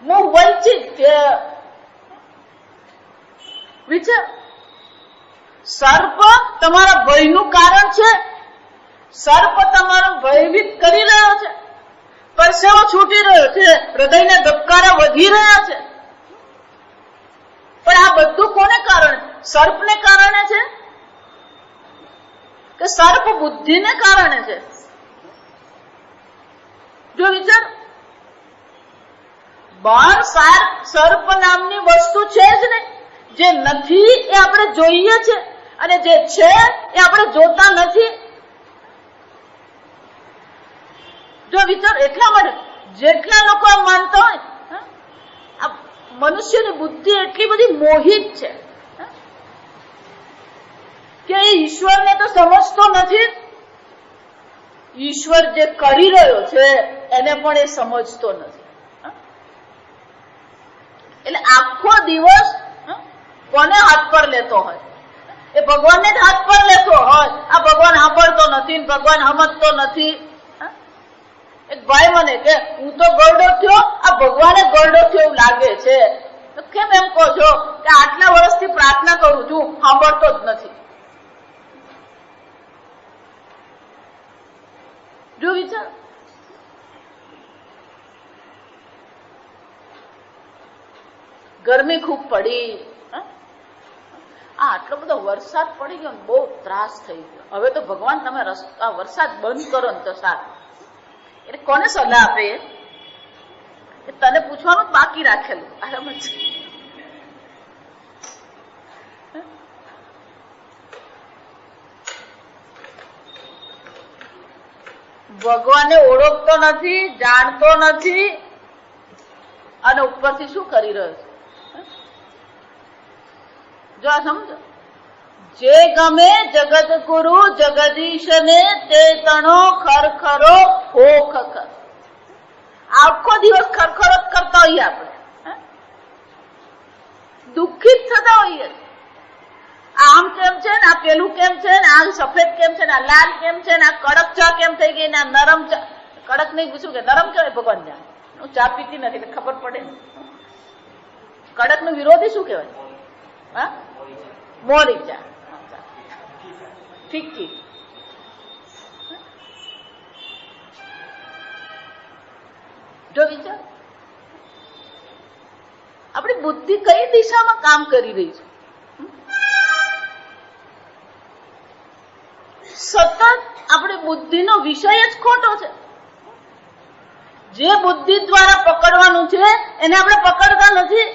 હું વૈચિત્ય વિચાર. સર્પ તમારા ભયનું કારણ છે. સર્પ તમારો ભયભીત કરી રહ્યો છે, પરસેવો છૂટી રહ્યો છે, હૃદયના ધબકારા વધી રહ્યા છે. પણ આ બધું કોને કારણે? સર્પને કારણે છે. કે સર્પ બુદ્ધિને કારણે છે. જો વિચાર, બહાર સર્પ નામની વસ્તુ છે જ ને, જે નથી એ આપણે જોઈએ છે, અને જે છે એ આપણે જોતા નથી. જો વિચાર, એટલા માટે જેટલા લોકો માનતા હોય, આ મનુષ્યની બુદ્ધિ એટલી બધી મોહિત છે કે એ ઈશ્વરને તો સમજતો નથી, ઈશ્વર જે કરી રહ્યો છે એને પણ એ સમજતો નથી. એટલે આખો દિવસ કોને હાથ પર લેતો હોય? એ ભગવાનને જ હાથ પર લેતો હોય. આ ભગવાન સાંભળતો નથી, ભગવાન સમજતો નથી. એક ભાઈ મને કે હું તો ગરડો થયો, આ ભગવાને ગરડો થયો એવું લાગે છે. તો કેમ એમ કહો છો? કે આટલા વર્ષથી પ્રાર્થના કરું છું, સાંભળતો જ નથી. જો વિચાર, ગરમી ખૂબ પડી, આટલો બધો વરસાદ પડી ગયો, બહુ ત્રાસ થઈ ગયો. હવે તો ભગવાન તમે આ વરસાદ બંધ કરો ને તો સારું. એટલે કોને સલાહ આપે? એ તને પૂછવાનું બાકી રાખેલું. આરામ જ ભગવાનને ઓળખતો નથી, જાણતો નથી, અને ઉપરથી શું કરી રહ્યો છે? જો આ સમજો, જે ગમે જગત ગુરુ જગદીશને તે તણો ખરખરો ખોખર. આખો દિવસ ખરખરો કરતા હોઈએ આપણે, દુઃખિત થતા હોઈએ. આમ કેમ છે ને, આ પેલું કેમ છે ને, આ સફેદ કેમ છે ને, આ લાલ કેમ છે ને, આ કડક ચા કેમ થઈ ગઈ ને, આ નરમ ચા. કડક નહીં પૂછ્યું કે નરમ કહેવાય ભગવાન જાણે. હું ચા પીતી નથી એટલે ખબર પડે ને. કડક નું વિરોધી શું કહેવાય? હા, મોરી ચા. ઠીક ઠીક. જો વિચાર, આપણી બુદ્ધિ કઈ દિશામાં કામ કરી રહી છે? સતત આપણી બુદ્ધિનો વિષય જ ખોટો છે. જે બુદ્ધિ દ્વારા પકડવાનું છે એને આપણે પકડતા નથી.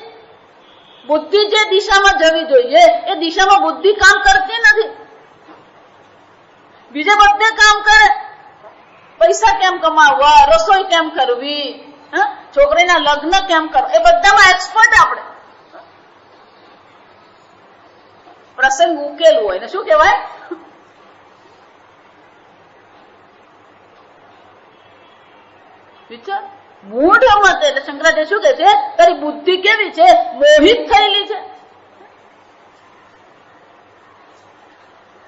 બુદ્ધિ જે દિશામાં જવી જોઈએ એ દિશામાં બુદ્ધિ કામ કરતી નથી. બીજે બધે કામ કરે. પૈસા કેમ કમાવવા, રસોઈ કેમ કરવી, છોકરીના લગ્ન કેમ કરવા, એ બધામાં એક્સપર્ટ આપણે. પ્રસંગ ઉકેલવું હોય ને શું કહેવાય? વિચાર, મૂઢ મત. એટલે શંકરાચાર્ય શું કે છે? તારી બુદ્ધિ કેવી છે? મોહિત થયેલી છે.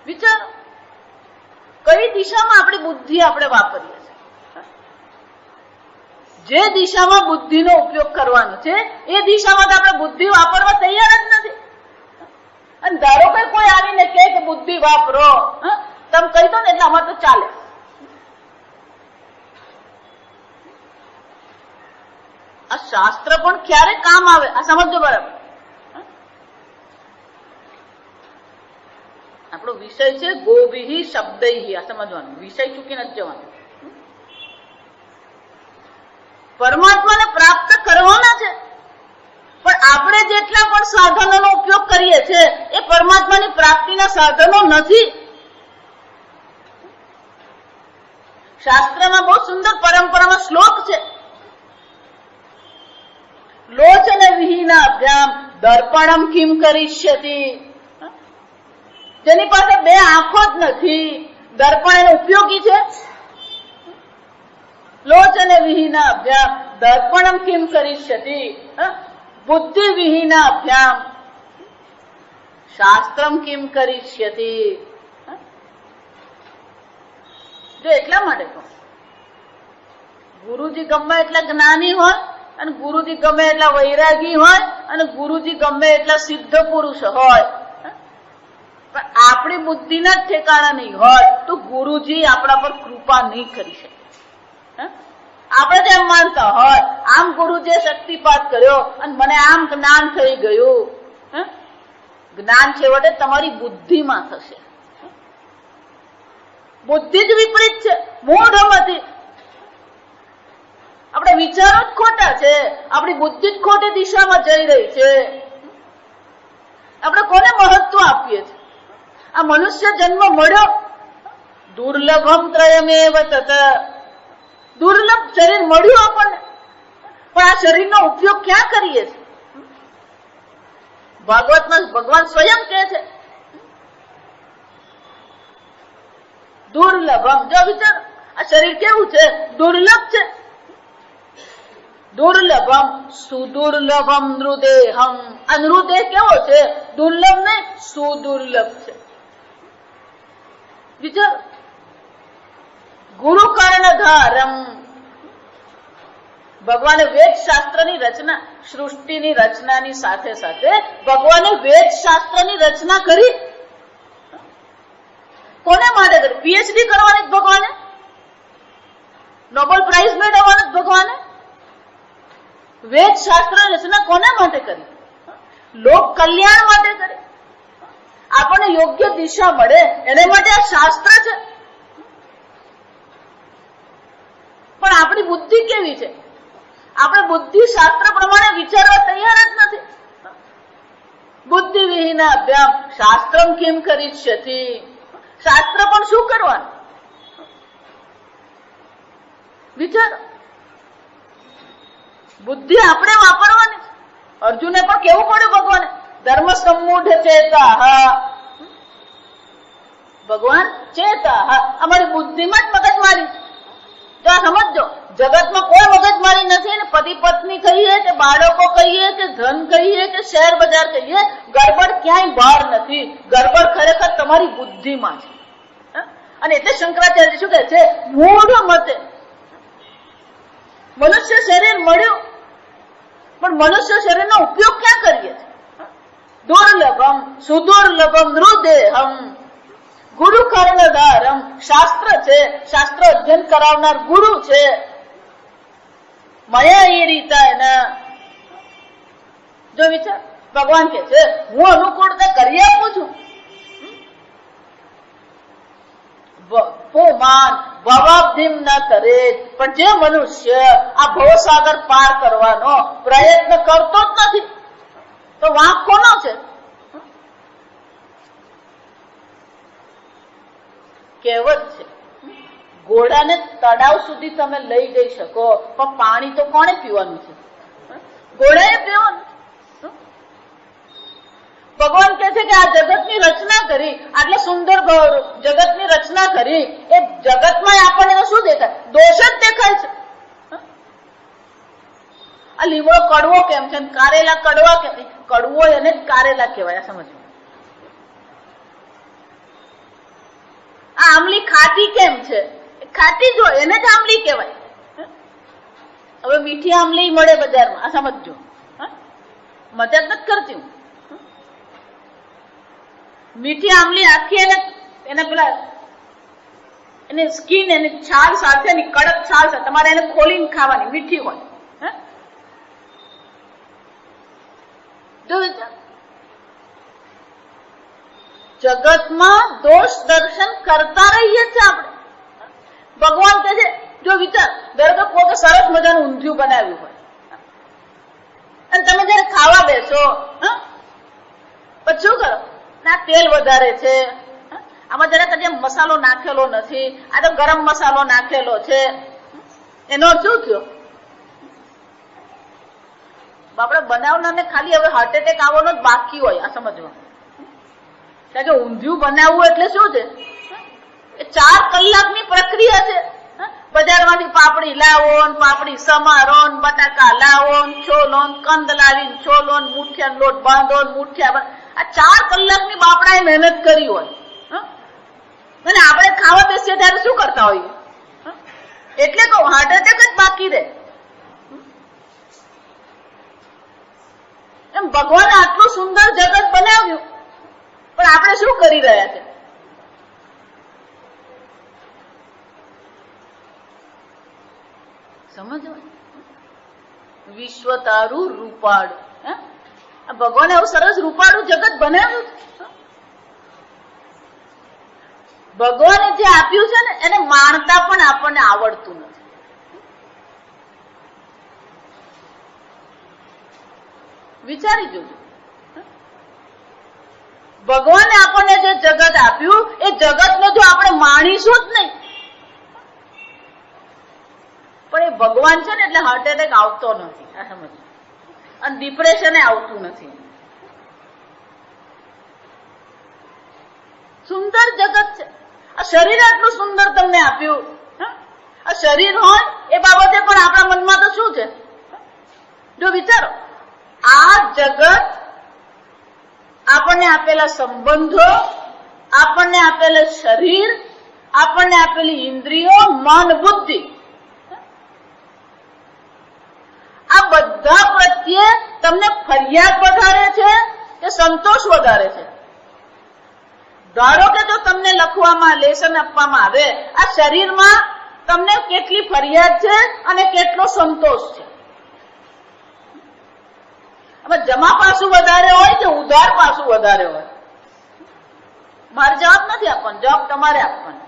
વિચારો, કઈ દિશામાં આપણી બુદ્ધિ આપણે વાપરીએ છીએ? જે દિશામાં બુદ્ધિનો ઉપયોગ કરવાનો છે એ દિશામાં તો આપણે બુદ્ધિ વાપરવા તૈયાર જ નથી. અને ધારો કે કોઈ આવીને કહે કે બુદ્ધિ વાપરો, તમે કહી દો ને એટલે અમારે તો ચાલે. આ શાસ્ત્ર પણ ક્યારે કામ આવે આ સમજો બરાબર. આપણો વિષય છે ગોભિ શબ્દૈ. આ સમજવાનું, વિષય ચૂકી નથી જવાનું. પરમાત્માને પ્રાપ્ત કરવાના છે, પણ આપણે જેટલા પણ સાધનોનો ઉપયોગ કરીએ છીએ એ પરમાત્માની પ્રાપ્તિના સાધનો નથી. શાસ્ત્રમાં બહુ સુંદર પરંપરામાં શ્લોક છે. લોચન વિહીનાભ્યામ દર્પણમ કિમ કરિષ્યતિ. જેની પાસે બે આંખો જ નથી, દર્પણ એનો ઉપયોગી છે? લોચન વિહીનાભ્યામ દર્પણમ કિમ કરિષ્યતિ. બુદ્ધિ વિહીનાભ્યામ શાસ્ત્રમ કિમ કરિષ્યતિ. જો એટલા માટે કહું, ગુરુજી ગમે એટલા જ્ઞાની હોય, અને ગુરુજી ગમે એટલા વૈરાગી હોય, અને ગુરુજી ગમે એટલા સિદ્ધ પુરુષ હોય, પણ આપણી બુદ્ધિના જ ઠેકાણા નહીં હોય તો ગુરુજી આપણા પર કૃપા નહીં કરી શકે. આપણે જેમ માનતા હોય આમ ગુરુજીએ શક્તિપાત કર્યો અને મને આમ જ્ઞાન થઈ ગયું. જ્ઞાન છેવટે તમારી બુદ્ધિમાં થશે. બુદ્ધિ જ વિપરીત છે, મૂઢમતિ. આપણે વિચારો જ ખોટા છે, આપણી બુદ્ધિ જ ખોટી દિશામાં જઈ રહી છે. આપણે કોને મહત્વ આપીએ છીએ? આ મનુષ્ય જન્મ મળ્યો દુર્લભમ ત્રયમેવ તત, દુર્લભ શરીર મળ્યું આપણને, પણ આ શરીરનો ઉપયોગ ક્યાં કરીએ છીએ? ભાગવતમાં ભગવાન સ્વયં કહે છે દુર્લભમ. જો વિચાર, આ શરીર કેવું છે? દુર્લભ છે. દુર્લભમ સુદુર્લભમ નૃદેહમ. આ નૃદેહ કેવો છે? દુર્લભ નહીં, સુદુર્લભ છે. વિચાર, ગુરુ કર્ણધારમ. ભગવાને વેદ શાસ્ત્રની રચના, સૃષ્ટિની રચનાની સાથે સાથે ભગવાને વેદ શાસ્ત્રની રચના કરી. કોને માટે કરી? પીએચડી કરવાની ભગવાને, નોબેલ પ્રાઇઝ મેળવવાની ભગવાને. વેદ શાસ્ત્રની રચના કોને માટે કરી? લોક કલ્યાણ માટે કરી. આપણને યોગ્ય દિશા મળે એને માટે આ શાસ્ત્ર છે. પણ આપણી બુદ્ધિ કેવી છે? આપણે બુદ્ધિ શાસ્ત્ર પ્રમાણે વિચારવા તૈયાર જ નથી. બુદ્ધિ વિહીના અભ્યામ શાસ્ત્રમ કિમ કરિષ્યતિ. શાસ્ત્ર પણ શું કરવાનું? વિચાર, બુદ્ધિ આપણે વાપરવાની. અર્જુને પણ કેવું પડ્યું ભગવાને? ધર્મ સંમૂઢ ચેતા. ભગવાન ચેતા, અમારી બુદ્ધિમાં જ મગજમારી. જો આ સમજો, જગતમાં કોઈ મગજમારી નથી ને પતિ પત્ની કહીએ કે બાળકો કહીએ કે ધન કહીએ કે શેર બજાર કહીએ, ગડબડ ક્યાંય બહાર નથી. ગડબડ ખરેખર તમારી બુદ્ધિમાં છે. અને એટલે શંકરાચાર્ય શું કહે છે? મૂઢ મતે. મનુષ્ય શરીર મળ્યું, પણ મનુષ્ય શરીરનો ઉપયોગ ક્યાં કરીએ છીએ? દુર્લભમ સુદુર્લભમ નૃદેહમ ગુરુ કર્ણધારમ. શાસ્ત્ર છે, શાસ્ત્ર અધ્યયન કરાવનાર ગુરુ છે. મયા એ રીતા એના. જો વિચાર, ભગવાન કે છે હું અનુકૂળતા કરી આપું છું. પોમાન ભવાબ્ધિમ ન કરે, પણ જે મનુષ્ય આ ભવસાગર પાર કરવાનો પ્રયત્ન કરતો જ નથી, તો વાંક કોનો છે? કહેવત છે, ઘોડાને તળાવ સુધી તમે લઈ જઈ શકો, પણ પાણી તો કોણે પીવાનું છે? ઘોડાએ પીવાનું. ભગવાન કહે છે કે આ જગતની રચના કરી, આટલે સુંદર જગતની રચના કરી, એ જગતમાં આપણને શું દેખાય? દોષ જ દેખાય છે. આ લીમડો કડવો કેમ છે? કારેલા કડવા કેમ? કડવો એને જ કારેલા કહેવાય. સમજો. આ આમલી ખાટી કેમ છે? ખાટી જો એને જ આમલી કહેવાય. હવે મીઠી આમલી મળે બજારમાં, આ સમજો. મજાક નથી કરતી હું. મીઠી આમલી આખી એને પેલા એની સ્કીન, એની છાલ સાથે, એની કડક છાલ સાથે તમારે એને ખોલીને ખાવાની, મીઠી હોય. જો જગતમાં દોષ દર્શન કરતા રહીએ છીએ આપણે. ભગવાન કહે છે, જો વિચાર, દરેક પોતે સરસ મજાનું ઊંધિયું બનાવ્યું હોય અને તમે જયારે ખાવા બેસો, પછી શું કરો? ના, તેલ વધારે છે, આમાં જરાક હજી મસાલો નાખેલો નથી, આ તો ગરમ મસાલો નાખેલો છે. એનો શું થયો? આપણે બનાવનારને ખાલી હવે હાર્ટ એટેક આવવાનો જ બાકી હોય. આ સમજવા, કારણ કે ઊંધિયું બનાવવું એટલે શું છે? એ 4 કલાકની પ્રક્રિયા છે. બજારમાંથી પાપડી લાવો, પાપડી સમારો, બટાકા લાવો, છોલો, કંદ લાવીને છોલો, મુઠિયાનો લોટ બાંધો, મુઠિયા. આ 4 કલાકની બાપડાએ મહેનત કરી હોય. અને આપણે ખાવા બેસીએ ત્યારે શું કરતા હોઈએ? એટલે કહું, હાર્ટ એટેક જ બાકી રહે. એમ ભગવાને આટલું સુંદર જગત બનાવ્યું, પણ આપણે શું કરી રહ્યા છે? સમજો. વિશ્વ તારું રૂપાળું. ભગવાને આવું સરસ રૂપાળું જગત બનાવ્યું. ભગવાને જે આપ્યું છે ને એને માણતા પણ આપણને આવડતું નથી. વિચારી જોજો, ભગવાને આપણને જે જગત આપ્યું એ જગતને જો આપણે માણીશું જ નહીં, પણ એ ભગવાન છે ને એટલે હાર્ટ એટેક આવતો નથી, આ સમજ, અને ડિપ્રેશન આવતું નથી. સુંદર જગત છે. આ શરીર આટલું સુંદર તમને આપ્યું, આ શરીર હોય એ બાબતે પણ આપણા મનમાં તો શું છે? જો વિચારો, આ જગત આપણને આપેલા સંબંધો, આપણને આપેલું શરીર, આપણને આપેલી ઇન્દ્રિયો, મન, બુદ્ધિ, આ બધા પ્રત્યે તમને ફરિયાદ વધારે છે કે સંતોષ વધારે છે? ધારો કે જો તમને લખવામાં, લેસન આપવામાં આવે, આ શરીરમાં તમને કેટલી ફરિયાદ છે અને કેટલો સંતોષ છે? હવે જમા પાસું વધારે હોય કે ઉધાર પાસું વધારે હોય? મારે જવાબ નથી આપવાનો, જવાબ તમારે આપવાનો.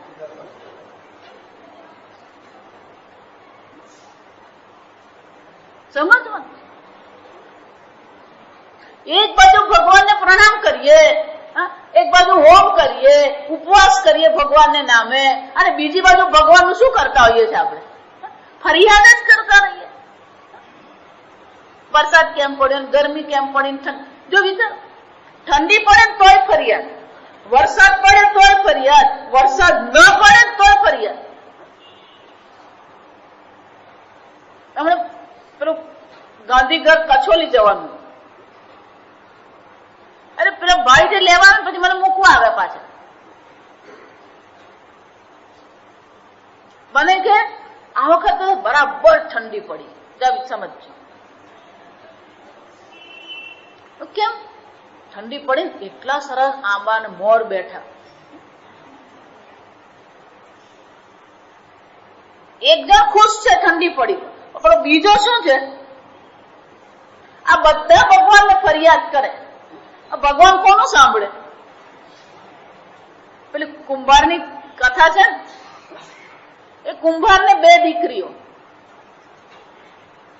સમજવાનું. એક બાજુ ભગવાનને પ્રણામ કરીએ, એક બાજુ હોમ કરીએ, ઉપવાસ કરીએ ભગવાનને નામે, અને બીજી બાજુ ભગવાનનું શું કરતા હોઈએ છીએ આપણે? ફરિયાદ જ કરતા રહીએ. વરસાદ કેમ પડ્યો, ગરમી કેમ પડી, જો વિચાર, ઠંડી પડે તોય ફરિયાદ, વરસાદ પડે તોય ફરિયાદ, વરસાદ ન પડે તોય ફરિયાદ. હમણાં પેલું ગાંધીગઢ કચોલી જવાનું, અરે પેલા ભાઈ જે લેવાનું પછી મને મૂકવા આવે પાછા. બને કે આ વખતે બરાબર ઠંડી પડી, સમજજો. કેમ ઠંડી પડી? એટલા સરસ આંબા ને મોર બેઠા. એક જણ ખુશ છે ઠંડી પડી, પણ બીજો શું છે? આ બધા ભગવાનને ફરિયાદ કરે. ભગવાન કોનું સાંભળે? પેલી કુંભારની કથા છે ને, એ કુંભારને બે દીકરીઓ,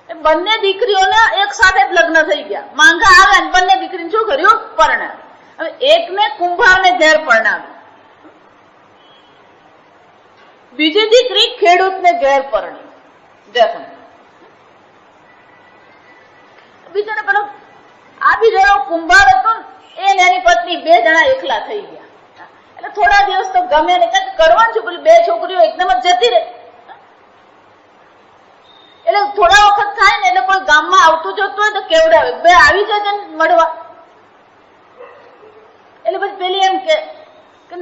એ બંને દીકરીઓના એક સાથે જ લગ્ન થઈ ગયા. માંગા આવે ને બંને દીકરીને શું કર્યું? પરણાવી. હવે એકને કુંભારને ઘેર પરણાવી, બીજી દીકરી ખેડૂતને ઘેર પરણી. દેખો બીજાને પેલો આ બીજો કુંભાર હતો ને, એને એની પત્ની બે જણા એકલા થઈ ગયા. એટલે થોડા દિવસ તો ગમે ને કઈક કરવાનું છે, પેલી બે છોકરીઓ એકદમ જ જતી રહે. એટલે થોડા વખત થાય ને એટલે કોઈ ગામમાં આવતું જતું હોય તો કેવડાવે, બે આવી જશે મળવા. એટલે પછી પેલી એમ કે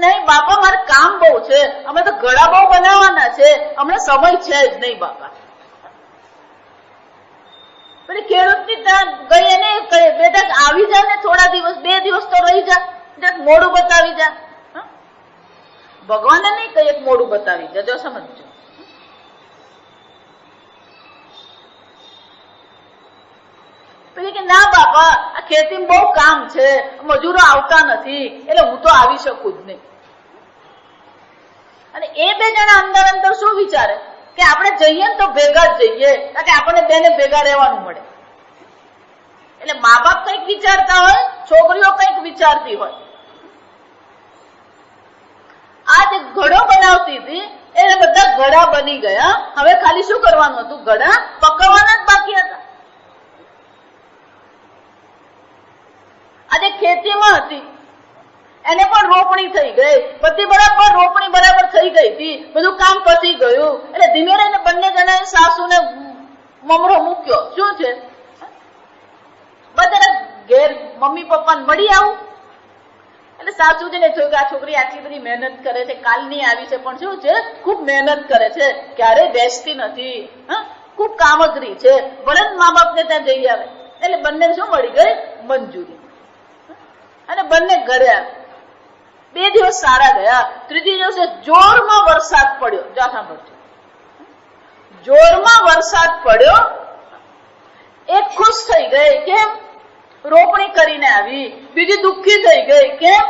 નહીં બાપા, મારે કામ બહુ છે, અમે તો ઘડા બહુ બનાવવાના છે, હમણાં સમય છે જ નહીં બાપા. પેલી ખેડૂતની ત્યાં ગઈ એને કહે, બેટા આવી જા ને થોડા દિવસ, 2 દિવસ તો રહી જા, મોડું બતાવી જા. ભગવાને નહીં કહીએ મોડું બતાવી જા, જો સમજો. પેલી કે ના બાપા, આ ખેતીમાં બહુ કામ છે, મજૂરો આવતા નથી, એટલે હું તો આવી શકું જ નહીં. અને એ બે જણા અંદર અંદર શું વિચારે કે આપણે જઈએ ને તો ભેગા જ જઈએ, કારણ કે આપણને બેને ભેગા રહેવાનું મળે. એટલે મા બાપ કંઈક વિચારતા હોય, છોકરીઓ કંઈક વિચારતી હોય. આ જે ઘડો બનાવતી હતી એને બધા ઘડા બની ગયા. હવે ખાલી શું કરવાનું હતું? ઘડા પકવવાના જ બાકી હતા. આજે ખેતીમાં હતી એને પણ રોપણી થઈ ગઈ, બધી બરાબર રોપણી બરાબર થઈ ગઈ હતી, બધું કામ પતી ગયું. એટલે ધીમે રહીને બંને જણાએ સાસુને મમરો મૂક્યો. શું છે? બધા ઘેર મમ્મી પપ્પાને મળી આવું. એટલે સાસુજીને થયું કે આ છોકરી આટલી બધી મહેનત કરે છે, કાલની આવી છે, પણ શું છે? ખૂબ મહેનત કરે છે, ક્યારેય બેસતી નથી, ખૂબ કામગરી છે, ભલે મા બાપને ત્યાં જઈ આવે. એટલે બંને શું મળી ગઈ? મંજૂરી. અને બંને ઘરે આવે. 2 દિવસ સારા ગયા. ત્રીજી દિવસે જોરમાં વરસાદ પડ્યો. જા સાંભળજો, જોરમાં વરસાદ પડ્યો. એક ખુશ થઈ ગઈ, કેમ? રોપણી કરીને આવી. બીજી દુઃખી થઈ ગઈ, કેમ?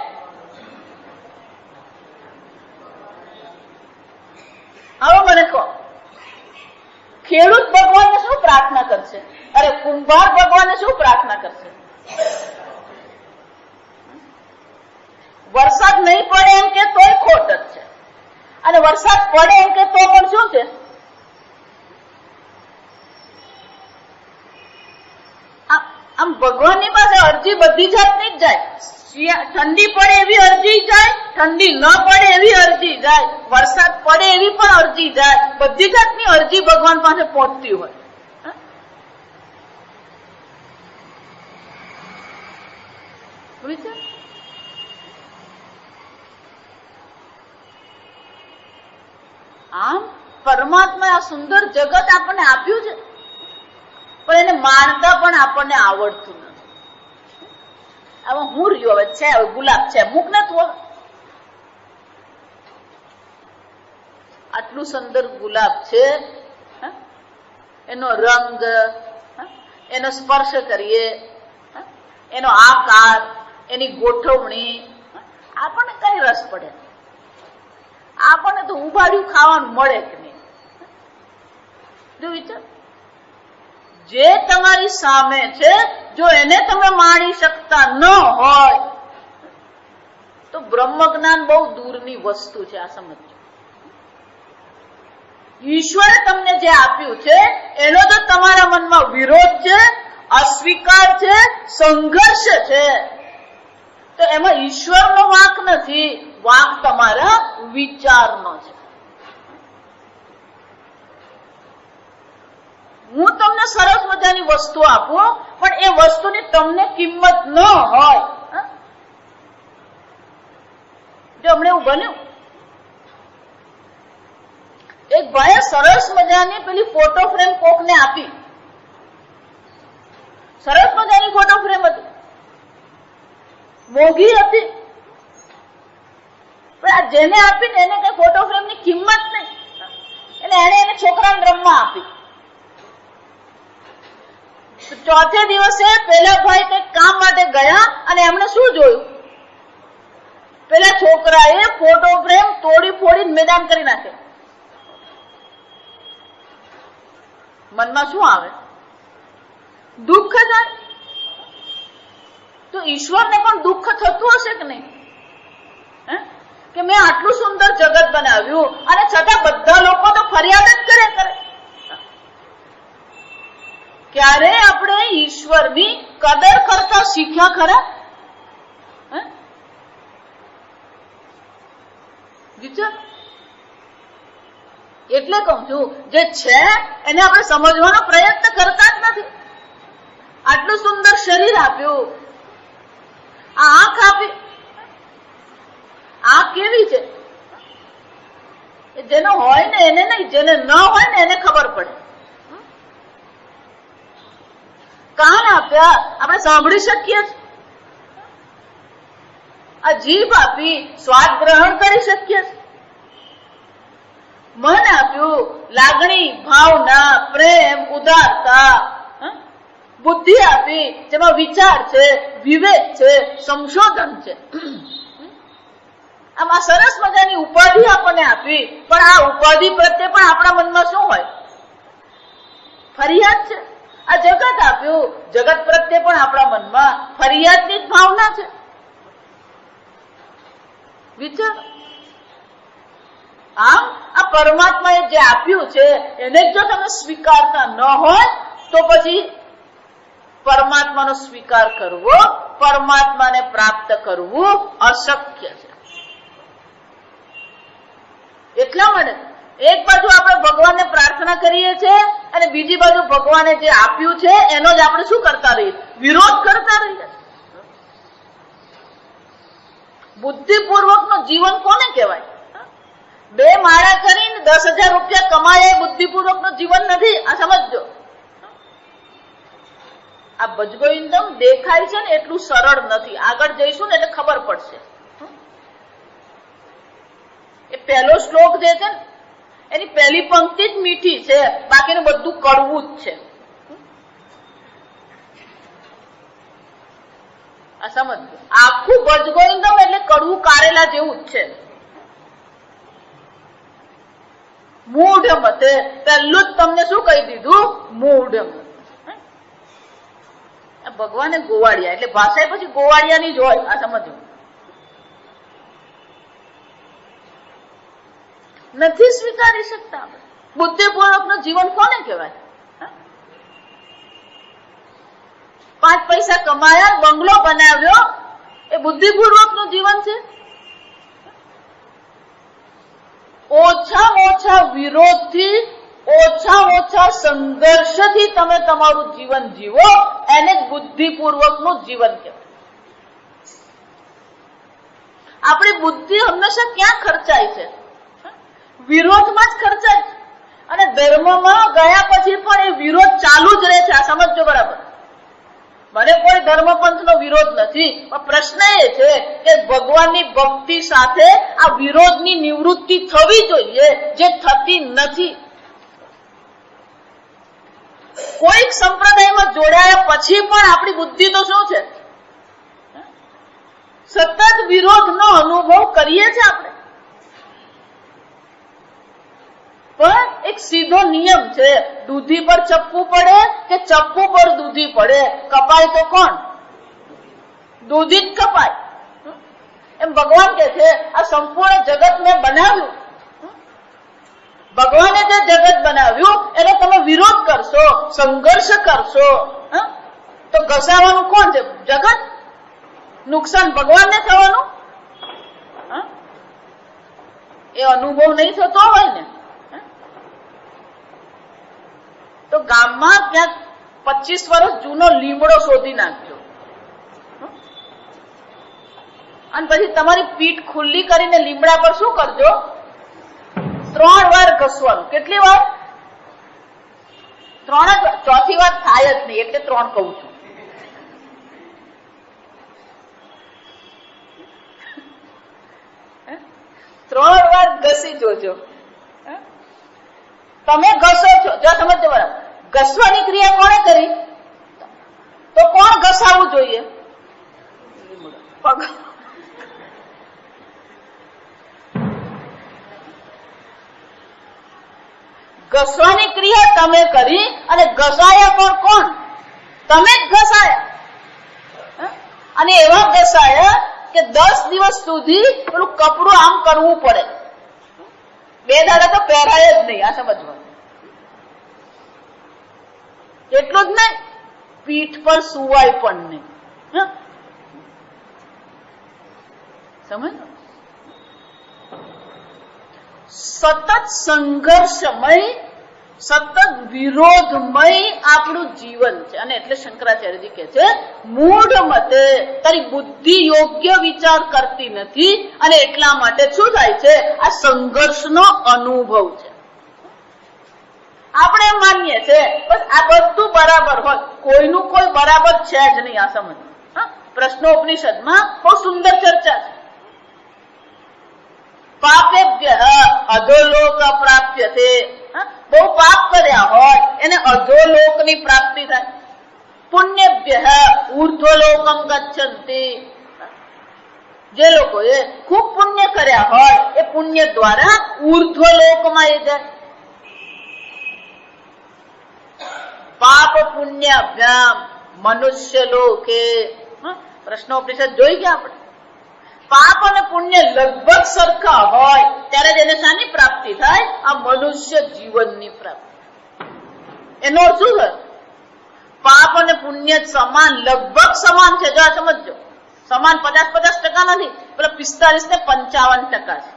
હવે મને કહો, ખેડૂત ભગવાનને શું પ્રાર્થના કરશે? અરે કુંભાર ભગવાનને શું પ્રાર્થના કરશે? વરસાદ નહીં પડે એમ કે તોય ખોટ જ છે, અને વરસાદ પડે એમ કે તો પણ શું છે? આમ ભગવાનની પાસે અરજી બધી જાતની જ જાય. ઠંડી પડે એવી અરજી જાય, ઠંડી ન પડે એવી અરજી જાય, વરસાદ પડે એવી પણ અરજી જાય. બધી જાતની અરજી ભગવાન પાસે પહોંચતી હોય. આમ પરમાત્માએ આ સુંદર જગત આપણને આપ્યું છે, પણ એને માણતા પણ આપણને આવડતું નથી. હવે હું રહ્યો, હવે છે, હવે ગુલાબ છે, મૂક ને તું. આટલું સુંદર ગુલાબ છે, એનો રંગ, એનો સ્પર્શ કરીએ, એનો આકાર, એની ગોઠવણી, આપણને કઈ રસ પડે? આપણને તો ઉભાડ્યું ખાવાનું મળે કે નહીં? જો વિચાર, જે તમારી સામે છે, જો એને તમે માણી શકતા ન હોય તો બ્રહ્મ જ્ઞાન બહુ દૂરની વસ્તુ છે. આ સમજો. ઈશ્વરે તમને જે આપ્યું છે એનો તો તમારા મનમાં વિરોધ છે, અસ્વીકાર છે, સંઘર્ષ છે, તો એમાં ઈશ્વરનો વાંક નથી, વાંક તમારા વિચારનો છે. હું તમને સરસ મજાની વસ્તુ આપું, પણ એ વસ્તુની તમને કિંમત ન હોય. જો હમણાં એવું બન્યું, એક ભાઈએ સરસ મજાની પેલી ફોટો ફ્રેમ કોકને આપી. સરસ મજાની ફોટો ફ્રેમ હતી, મોંઘી હતી, પણ આ જેને આપીને એને કઈ ફોટો ફ્રેમ ની કિંમત નહીં, એટલે એને છોકરાને રમવા આપી. ચોથે દિવસે પેલા ભાઈ કઈક કામ માટે ગયા અને એમણે શું જોયું? પેલા છોકરાએ ફોટો ફ્રેમ તોડી ફોડીને મેદાન કરી નાખે. મનમાં શું આવે? દુઃખ થાય. તો ઈશ્વરને પણ દુઃખ થતું હશે કે નહીં? કે મેં આટલું સુંદર જગત બનાવ્યું અને છતાં બધા લોકો તો ફરિયાદ જ કરે. ક્યારે આપણે ઈશ્વરની કદર કરતા શીખ્યા ખરા? એટલે કહું છું, જે છે એને આપણે સમજવાનો પ્રયત્ન કરતા જ નથી. આટલું સુંદર શરીર આપ્યું, આ આંખ આપી, આંખ કેવી છે? જેનો હોય ને એને નહીં, જેને ન હોય ને એને ખબર પડે. કાન આપ્યા, આપણે સાંભળી શકીએ છીએ. આ જીભ આપી, સ્વાદ ગ્રહણ કરી શકીએ છીએ. મન આપ્યું, લાગણી, ભાવના, પ્રેમ, ઉદારતા. બુદ્ધિ આપી, જેમાં વિચાર છે, વિવેક છે, સંશોધન છે. આમ આ સરસ મજાની ઉપાધિ આપણને આપી, પણ આ ઉપાધિ પ્રત્યે પણ આપણા મનમાં શું હોય? ફરિયાદ છે. આ જગત આપ્યું, જગત પ્રત્યે પણ આપણા મનમાં ફરિયાદની જ ભાવના છે. વિચાર. આમ આ પરમાત્માએ જે આપ્યું છે એને જો તમે સ્વીકારતા ન હોય તો પછી પરમાત્માનો સ્વીકાર કરવો, પરમાત્માને પ્રાપ્ત કરવું અશક્ય છે. એટલા માટે એક બાજુ આપણે ભગવાનને પ્રાર્થના કરીએ છીએ અને બીજી બાજુ ભગવાને જે આપ્યું છે એનો જ આપણે શું કરતા રહીએ? વિરોધ કરતા રહીએ. બુદ્ધિપૂર્વકનું જીવન કોને કહેવાય? 2 માળા કરીને 10,000 રૂપિયા કમાય એ બુદ્ધિપૂર્વકનું જીવન નથી. આ સમજો. આ ભજગોવિંદમ દેખાય છે ને એટલું સરળ નથી. આગળ જઈશું ને એટલે ખબર પડશે. એ પહેલો શ્લોક જે છે ને એની પહેલી પંક્તિ જ મીઠી છે, બાકીનું બધું કડવું જ છે. આ સમજો. આખું ભજગોવિંદમ એટલે કડવું કારેલા જેવું જ છે. મૂઢ મતે. પહેલું જ તમને શું કહી દીધું? મૂઢ મતે. ભગવાને ગોવાળિયા એટલે ભાષા પછી ગોવાળિયાની જ હોય. આ સમજો. નથી સ્વીકારી શકતા આપણે. બુદ્ધિપૂર્વક નું જીવન કોને કહેવાય? 5 પૈસા કમાયા, બંગલો બનાવ્યો, એ બુદ્ધિપૂર્વક નું જીવન છે? ઓછામાં ઓછા વિરોધથી, ઓછામાં ઓછા સંઘર્ષથી તમે તમારું જીવન જીવો, એને જ બુદ્ધિપૂર્વક નું જીવન કહેવાય. આપણી બુદ્ધિ હંમેશા ક્યાં ખર્ચાય છે? વિરોધમાં જ ખર્ચાય છે. અને ધર્મમાં ગયા પછી પણ એ વિરોધ ચાલુ જ રહે છે. આ સમજો બરાબર. મને કોઈ ધર્મપંથનો વિરોધ નથી, પણ પ્રશ્ન એ છે કે ભગવાનની ભક્તિ સાથે આ વિરોધની નિવૃત્તિ થવી જોઈએ, જે થતી નથી. કોઈક સંપ્રદાયમાં જોડાયા પછી પણ આપણી બુદ્ધિ તો શું છે? સતત વિરોધનો અનુભવ કરીએ છીએ આપણે. પણ એક સીધો નિયમ છે, દૂધી પર ચપ્પુ પડે કે ચપ્પુ પર દૂધી પડે, કપાય તો કોણ? દૂધી જ કપાય. એમ ભગવાન કે છે આ સંપૂર્ણ જગત મેં બનાવ્યું. ભગવાને જે જગત બનાવ્યું એનો તમે વિરોધ કરશો, સંઘર્ષ કરશો, તો ઘસાવાનું કોણ છે? જગત. નુકસાન ભગવાનને થવાનું. એ અનુભવ નહીં થતો હોય ને, તો ગામમાં ક્યાંક 25 વર્ષ જૂનો લીમડો શોધી નાખજો અને પછી તમારી પીઠ ખુલ્લી કરીને લીમડા પર શું કરજો? 3 વાર ઘસવાનું. કેટલી વાર? 3 જ. ચોથી વાર થાય જ નહીં, એટલે 3 કહું છું. ત્રણ વાર ઘસી જોજો. તમે ઘસો છો, જો સમજો બરાબર. ઘસવાની ક્રિયા કોણે કરી? તો કોણ ઘસાવવું જોઈએ? ઘસવાની ક્રિયા તમે કરી અને ઘસાયા પણ કોણ? તમે જ ઘસાયા. અને એવા ઘસાયા કે 10 દિવસ સુધી પેલું કપડું આમ કરવું પડે. 2 દાડા તો પહેરાય જ નહીં. આ સમજવાનું. એટલું જ નહીં, પીઠ પર સુવાય પણ નહીં. સમજ? સતત સંઘર્ષમય, સતત વિરોધમય આપણું જીવન છે. અને એટલે શંકરાચાર્યજી કહે છે મૂઢ મતે તારી બુદ્ધિ યોગ્ય વિચાર કરતી નથી, અને એટલા માટે શું થાય છે? આ સંઘર્ષનો અનુભવ છે. આપણે એમ માનીએ છે બસ આ બધું બરાબર હોય, કોઈનું કોઈ બરાબર છે જ નહીં. આ સમજ. પ્રશ્નોપનિષદમાં બહુ સુંદર ચર્ચા છે. પાપેભ્ય અધોલોક પ્રાપ્યતે. બહુ પાપ કર્યા હોય એને અધોલોકની પ્રાપ્તિ થાય. પુણ્યભ્ય ઊર્ધ્વલોકમ ગચ્છન્તિ. જે લોકોએ ખૂબ પુણ્ય કર્યા હોય એ પુણ્ય દ્વારા ઊર્ધ્વલોકમાં એ જાય. પાપ પુણ્યાભ્યામ મનુષ્ય લોકે. પ્રશ્નોપનિષદ જોઈ ગયા આપણે. પાપ અને પુણ્ય લગભગ સરખા હોય ત્યારે જ એને શાની પ્રાપ્તિ થાય? આ મનુષ્ય જીવનની પ્રાપ્તિ. એનો અર્થ શું થાય? પાપ અને પુણ્ય સમાન, લગભગ સમાન છે. જો આ સમજો, સમાન 50-50% નથી. પેલા 45 ને 55% છે.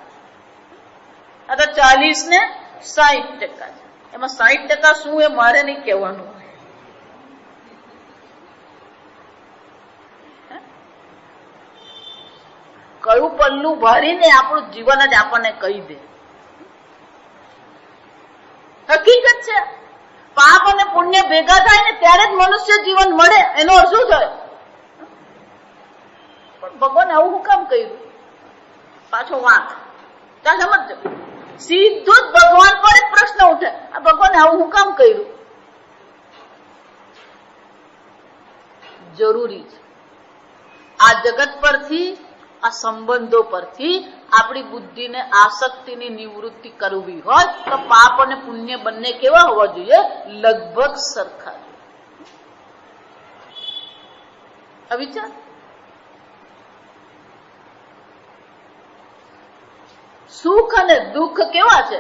આ તો 40 ને 60% છે. એમાં 60% શું એ મારે નહીં કહેવાનું. કયું પલ્લું ભરીને આપણું જીવન જ આપણને કહી દે. હકીકત છે. પાપ અને પુણ્ય ભેગા થાય ને ત્યારે જ મનુષ્ય જીવન મળે. એનો અર્થ શું થાય? પણ ભગવાન આવું હું કામ કર્યું? પાછો વાંક. ત્યાં સમજો, સીધું જ ભગવાન પર એક પ્રશ્ન ઉઠે, આ ભગવાને આવું હું કામ કર્યું? જરૂરી છે. આ જગત પરથી આ સંબંધો પરથી આપણી બુદ્ધિને આસક્તિની નિવૃત્તિ કરવી હોય તો પાપ અને પુણ્ય બંને કેવા હોવા જોઈએ? લગભગ સરખા. વિચાર, સુખ અને દુઃખ કેવા છે?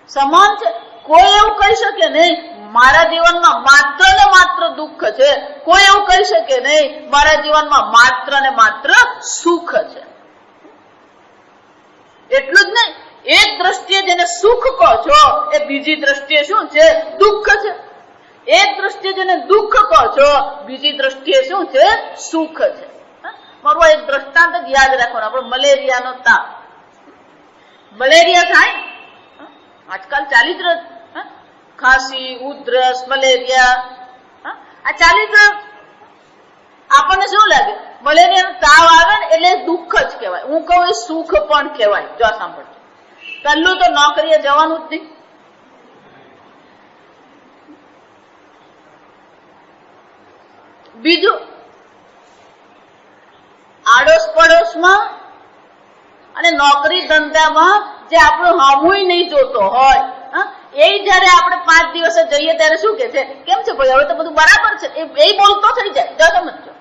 સમાન છે. કોઈ એવું કહી શકે નહીં મારા જીવનમાં માત્ર ને માત્ર દુઃખ છે. કોઈ એવું કહી શકે નહીં મારા જીવનમાં માત્ર ને માત્ર સુખ છે. એટલું જ નહીં, એક દ્રષ્ટિએ જેને સુખ કહો છો એ બીજી દ્રષ્ટિએ શું છે? દુઃખ છે. એક દ્રષ્ટિએ જેને દુઃખ કહો છો બીજી દ્રષ્ટિએ શું છે? સુખ છે. મારું એક દ્રષ્ટાંત જ યાદ રાખવાનું. આપણો મલેરિયાનો તાપ. મલેરિયા થાય આજકાલ ચાલી જ રહ્યો. ખાંસી, ઉધરસ, મલેરિયા આ ચાલી જ રહ્યો. આપણને શું લાગે? મલેરિયાનો તાવ આવે ને એટલે દુઃખ જ કહેવાય. હું કહું એ સુખ પણ કહેવાય. જો સાંભળજો, પહેલું તો નોકરીએ જવાનું જ નહીં. બીજું, આડોશ પડોશમાં અને નોકરી ધંધામાં જે આપણું હામુય નહીં જોતો હોય એ જયારે આપણે 5 દિવસે જઈએ ત્યારે શું કે છે? કેમ છે ભાઈ, હવે તો બધું બરાબર છે. એ બોલતો થઈ જાય. જો સમજો,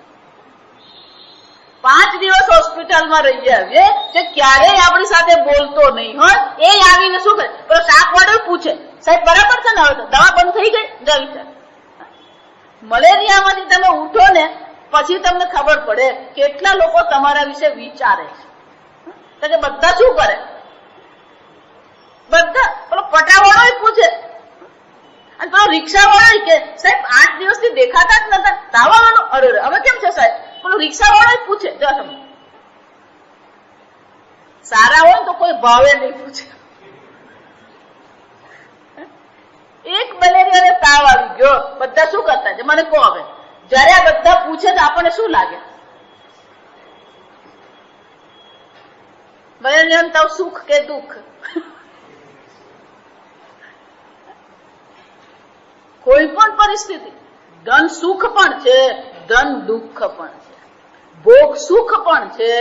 5 દિવસ હોસ્પિટલમાં રહી આવીએ જે ક્યારેય આપણી સાથે બોલતો નહીં હોય એ આવીને શું કરે? પેલો શાક વાળો પૂછે, સાહેબ બરાબર છે ને, હવે તો દવા બંધ થઈ ગઈ? જો વિચાર, મલેરિયામાંથી તમે ઉઠો ને પછી તમને ખબર પડે કેટલા લોકો તમારા વિશે વિચારે છે. કે બધા શું કરે? બધા પેલો પટાવાળો પૂછે અને પેલો રિક્ષા વાળો કે સાહેબ 8 દિવસથી દેખાતા જ નતા. ધાવાવાળો અરે હવે કેમ છે સાહેબ? પેલો રિક્ષા વાળો પૂછે. જો તમે સારા હોય તો કોઈ ભાવે નહીં પૂછે. એક મલેરિયાને તાવ આવી ગયો, બધા શું કરતા છે મને કહો. હવે જયારે આ બધા પૂછે તો આપણને શું લાગે? મલેરિયાનો તાવ સુખ કે દુઃખ? કોઈ પણ પરિસ્થિતિ, ધન સુખ પણ છે, ધન દુઃખ પણ છે. ભોગ સુખ પણ છે,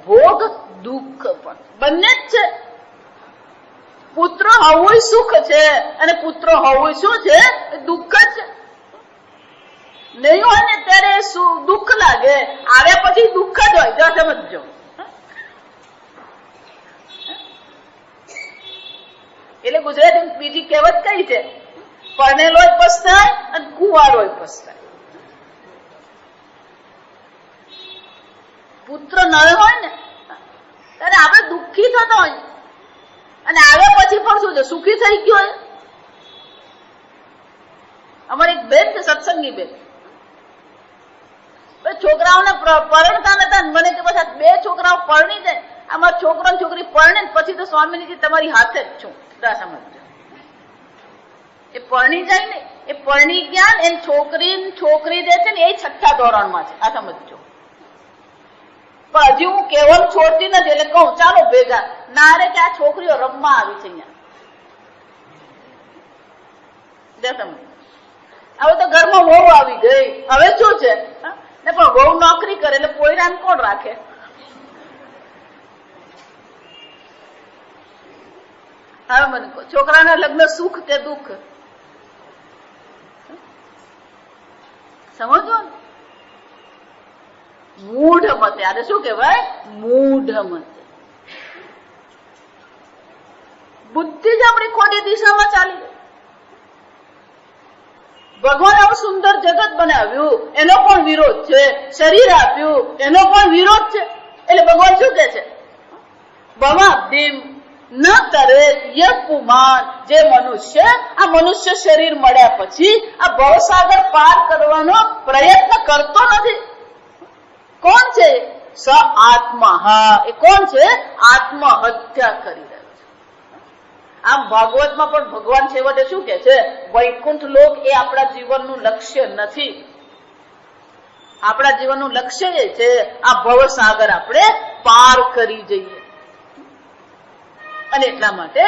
ભોગ દુઃખ પણ, બંને જ છે. પુત્ર હોવું સુખ છે અને પુત્ર હોવું શું છે? દુઃખ જ છે. નહીં હોય ને ત્યારે દુઃખ લાગે, આવ્યા પછી દુઃખ જ હોય. જો સમજો, એટલે ગુજરાતી બીજી કહેવત કઈ છે? પરણેલો પસ્તાય અને કુંવારો પસ્તાય. પુત્ર ન હોય ને ત્યારે આપણે દુઃખી થતા હોય અને આવ્યા પછી પણ શું છે? સુખી થઈ ગયો હોય. અમારી એક બેન છે, સત્સંગી બેન, છોકરાઓને પરણતા નતા. મને કે બસ 2 છોકરાઓ પરણી જાય, અમારા છોકરો ને છોકરી પરણે પછી તો સ્વામીજી તમારી હાથે જ છું. સમજો, એ પરણી જાય ને, એ પરણી ગયા ને છોકરી જે છે ને એ 6થા ધોરણમાં છે. આ સમજો. પણ હજી હું કહેવાનું છોડતી નથી. એટલે કહું ચાલો ભેગા. ના રે કે આ છોકરીઓ રમવા આવી છે અહીંયા. હવે તો ઘરમાં વહુ આવી ગઈ. હવે શું છે? ને પણ વહુ નોકરી કરે એટલે પોયરાને કોણ રાખે? હવે મને કહો, છોકરાના લગ્ન સુખ કે દુઃખ? સમજો ને, મૂઢ મતે. આને શું કહેવાય? મૂઢ મતે. બુદ્ધિ જ આપણી ખોટી દિશામાં ચાલી ગઈ. ભગવાન આવું સુંદર જગત બનાવ્યું, એનો પણ વિરોધ છે. શરીર આપ્યું, એનો પણ વિરોધ છે. એટલે ભગવાન શું કે છે? ભવાબ્દિમ ન કરે યપુમાન. જે મનુષ્ય આ મનુષ્ય શરીર મળ્યા પછી આ ભવસાગર પાર કરવાનો પ્રયત્ન કરતો નથી. કોણ છે? સ આત્મા. એ કોણ છે? આત્મહત્યા કરી રહ્યો છે. આમ ભાગવતમાં પણ ભગવાન છેવટે શું કે છે? વૈકુંઠ લોક એ આપણા જીવનનું લક્ષ્ય નથી. આપણા જીવનનું લક્ષ્ય એ છે આ ભવસાગર આપણે પાર કરી જઈએ. અને એટલા માટે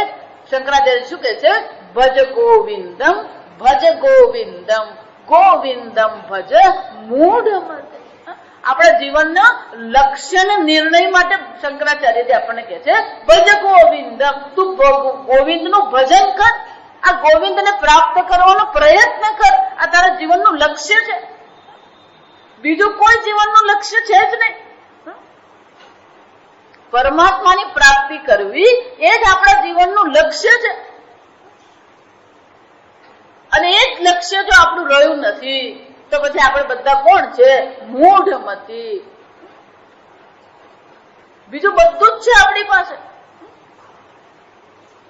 શંકરાચાર્ય શું કે છે? ભજ ગોવિંદમ, ભજ ગોવિંદમ, ગોવિંદમ ભજ મૂઢ મતે. આપણા જીવન જીવનના લક્ષ્યને નિર્ણય માટે શંકરાચાર્યજી આપણને કહે છે ભજ ગોવિંદ, તું ગોવિંદનું ભજન કર, આ ગોવિંદને પ્રાપ્ત કરવાનો પ્રયત્ન કર, આ તારા જીવનનું લક્ષ્ય છે. બીજું કોઈ જીવનનું લક્ષ્ય છે જ નહીં. પરમાત્માની પ્રાપ્તિ કરવી એ જ આપણા જીવનનું લક્ષ્ય છે. અને એ જ લક્ષ્ય જો આપણું રહ્યું નથી તો પછી આપણે બધા કોણ છે? મૂઢમતી. બીજું બધું જ છે આપણી પાસે.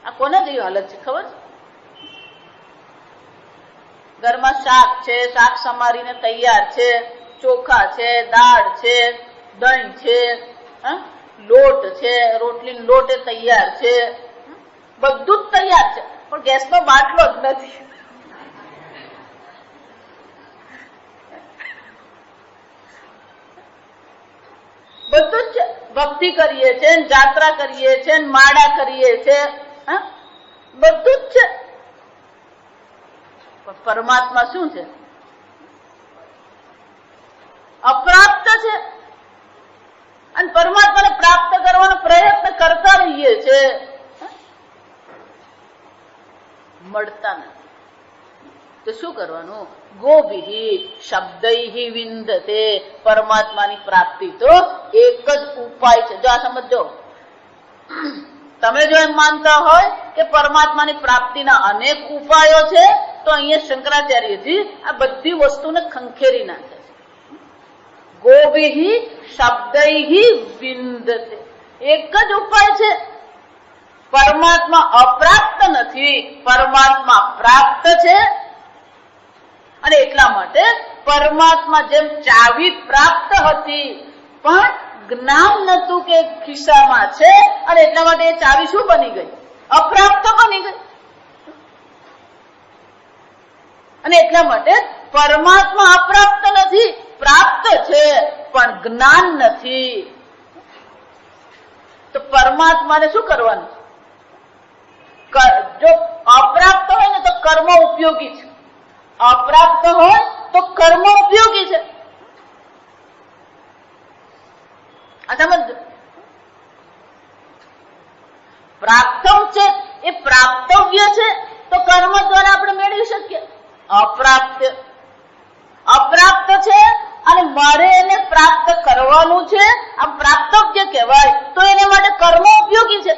આ કોના જેવી હાલત છે ખબર છે? ઘરમાં શાક છે, શાક સમારીને તૈયાર છે, ચોખા છે, દાળ છે, દહીં છે, લોટ છે, રોટલી લોટ તૈયાર છે, બધું જ તૈયાર છે, પણ ગેસનો બાટલો જ નથી. બધું જ છે. ભક્તિ કરીએ છીએ, જાત્રા કરીએ છીએ, માળા કરીએ છીએ, બધું જ છે. પણ પરમાત્મા શું છે? અપ્રાપ્ત છે. અને પરમાત્માને પ્રાપ્ત કરવાનો પ્રયત્ન કરતા રહીએ છે, મળતા નથી. તો શું કરવાનું? ગોભિ શબ્દૈ વિંદતે. પરમાત્માની પ્રાપ્તિ તો એક જ ઉપાય છે. જો આ સમજો, તમે જો એમ માનતા હોય કે પરમાત્માની પ્રાપ્તિના અનેક ઉપાયો છે તો અહીંયા શંકરાચાર્યજી આ બધી વસ્તુને ખંખેરી નાખે છે. ગોભિ શબ્દૈ વિંદતે. એક જ ઉપાય છે. પરમાત્મા અપ્રાપ્ત નથી, પરમાત્મા પ્રાપ્ત છે. અને એટલા માટે પરમાત્મા જેમ ચાવી પ્રાપ્ત હતી પણ જ્ઞાન નતું કે ખિસ્સામાં છે, અને એટલા માટે એ ચાવી શું બની ગઈ? અપ્રાપ્ત બની ગઈ. અને એટલા માટે પરમાત્મા અપ્રાપ્ત નથી, પ્રાપ્ત છે પણ જ્ઞાન નથી. તો પરમાત્માને શું કરવાનું? જો અપ્રાપ્ત હોય ને તો કર્મ ઉપયોગી છે, અપ્રાપ્ત હોય તો કર્મ ઉપયોગી છે. આ સમજ. પ્રાપ્તમ છે એ પ્રાપ્તવ્ય છે તો કર્મ દ્વારા આપણે મેળવી શકીએ. અપ્રાપ્ત અપ્રાપ્ત છે અને મારે એને પ્રાપ્ત કરવાનું છે, આ પ્રાપ્તવ્ય કહેવાય, તો એને માટે કર્મ ઉપયોગી છે.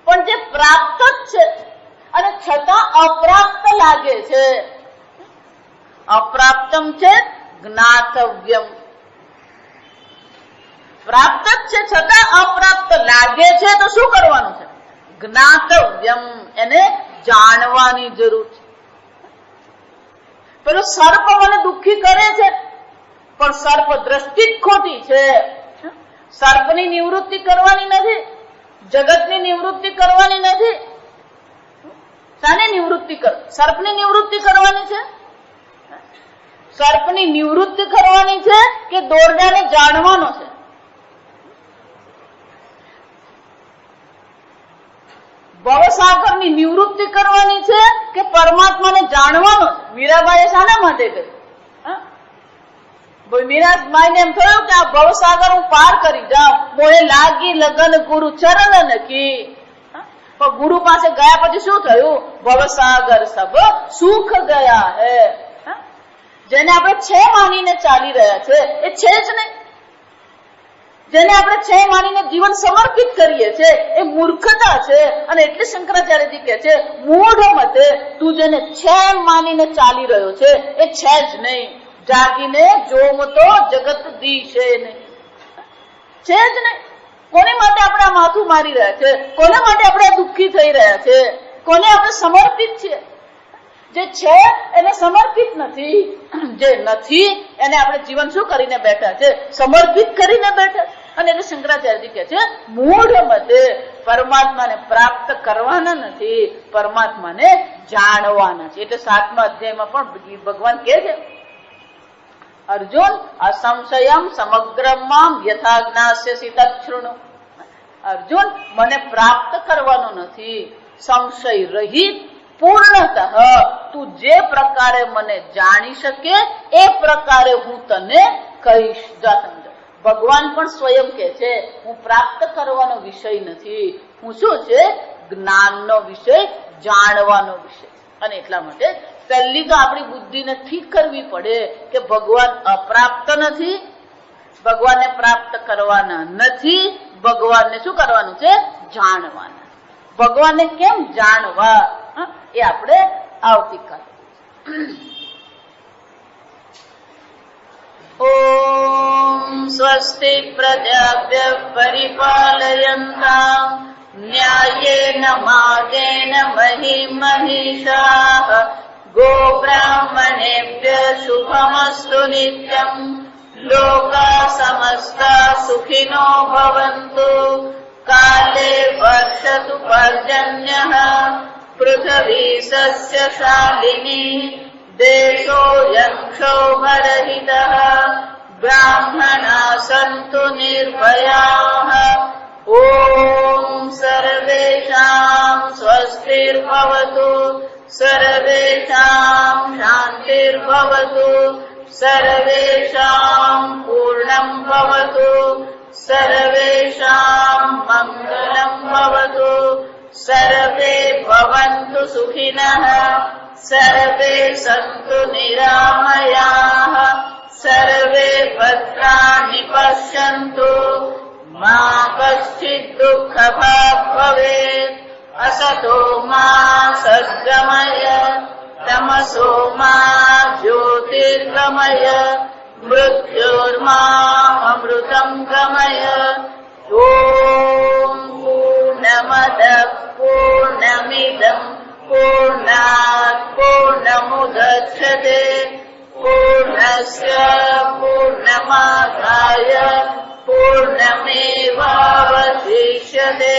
પણ જે પ્રાપ્ત જ છે અને છતાં અપ્રાપ્ત લાગે છે, અપ્રાપ્તમ છે જ્ઞાતવ્યમ. પ્રાપ્ત જ છે છતાં અપ્રાપ્ત લાગે છે તો શું કરવાનું છે? જ્ઞાતવ્યમ. એને જાણવાની જરૂર છે. પેલું સર્પ મને દુઃખી કરે છે પણ સર્પ દ્રષ્ટિ જ ખોટી છે. સર્પની નિવૃત્તિ કરવાની નથી, જગતની નિવૃત્તિ કરવાની નથી. શાની નિવૃત્તિ કર? સર્પની નિવૃત્તિ કરવાની છે. સર્પની નિવૃત્તિ કરવાની છે કે દોરડાને જાણવાનો છે? ભવસાગરની નિવૃત્તિ કરવાની છે કે પરમાત્માને જાણવાનો છે? મીરાબાઈએ શાના માટે કહ્યું? મીરાબાઈને એમ થયું કે આ ભવસાગર હું પાર કરી જાઉં, મોહે લાગી લગન ગુરુ ચરણ નકી. પણ ગુરુ પાસે ગયા પછી શું થયું? ભવસાગર સબ સુખ ગયા હે. જેને આપણે છે માનીને ચાલી રહ્યા છે એ છે જ નહીં. જેને આપણે છે માનીને જીવન સમર્પિત કરીએ છીએ એ મૂર્ખતા છે. અને એટલે શંકરાચાર્યજી કહે છે મૂઢ મતે, તું જેને છે માનીને ચાલી રહ્યો છે એ છે જ નહીં. જાગીને જોમ તો જગત દીશે નહીં, છે જ નહીં. કોને માટે આપણે આ માથું મારી રહ્યા છે? કોને માટે આપણે દુઃખી થઈ રહ્યા છે? કોને આપણે સમર્પિત છીએ? જે છે એને સમર્પિત નથી, જે નથી એને આપણે જીવન શું કરીને બેઠા છે? સમર્પિત કરીને બેઠા. અને એટલે શંકરાચાર્યજી કહે છે મૂઢ મતે પરમાત્માને પ્રાપ્ત કરવાના નથી, પરમાત્માને જાણવાના છે. એટલે 7મા અધ્યાયમાં પણ ભગવાન કહે છે અર્જુન અસંશયમ સમગ્રમ મામ યથા જ્ઞાસ્યસી તચ્છૃણુ. અર્જુન મને પ્રાપ્ત કરવાનો નથી, સંશય રહિત પૂર્ણતઃ તું જે પ્રકારે મને જાણી શકે એ પ્રકારે હું તને કહીશ. જા સમજો, ભગવાન પણ સ્વયં કે છે હું પ્રાપ્ત કરવાનો વિષય નથી, હું શું છે? જ્ઞાનનો વિષય, જાણવાનો વિષય. અને એટલા માટે પહેલી તો આપણી બુદ્ધિને ઠીક કરવી પડે કે ભગવાન અપ્રાપ્ત નથી, ભગવાનને પ્રાપ્ત કરવાના નથી, ભગવાનને શું કરવાનું છે? જાણવાના. ભગવાનને કેમ જાણવા એ આપણે આવતીકાલે. ઓમ સ્વસ્તિ પ્રજાભ્ય પરિપાલયન્તામ ન્યાયેન માર્ગેણ મહિ મહિષાઃ ગોબ્રાહ્મણેભ્ય શુભમસ્તુ નિત્યં લોકા સમસ્તા સુખિનો ભવન્તુ કાલે વર્ષતુ પર્જન્યઃ પૃથ્વી સસ્યશાલિની દેશોऽયં ક્ષોભરહિતઃ બ્રાહ્મણા સन्तુ નિર્ભયાઃ ઓમ સર્વેષાં સ્વસ્તિર્ભવતુ સર્વેષાં શાન્તિર્ભવતુ સર્વેષાં પૂર્ણં ભવતુ સર્વેષાં મંગલં ભવતુ સર્વે ભવन्तુ સુખિનઃ સર્વે સन्तુ નિરામયાઃ સર્વે ભદ્રાણિ પશ્યन्तુ મા કશ્ચિદ દુઃખભાગ્ ભવેत् અસતો મા સદ્ગમય તમસો મા જ્યોતિર્ગમય મૃત્યોર્મા અમૃતં ગમય. ઓમ પૂર્ણમદ પૂર્ણમિદં પૂર્ણાત પૂર્ણમુદચ્યતે પૂર્ણસ્ય પૂર્ણમાદાય પૂર્ણમેવાવશિષ્યતે.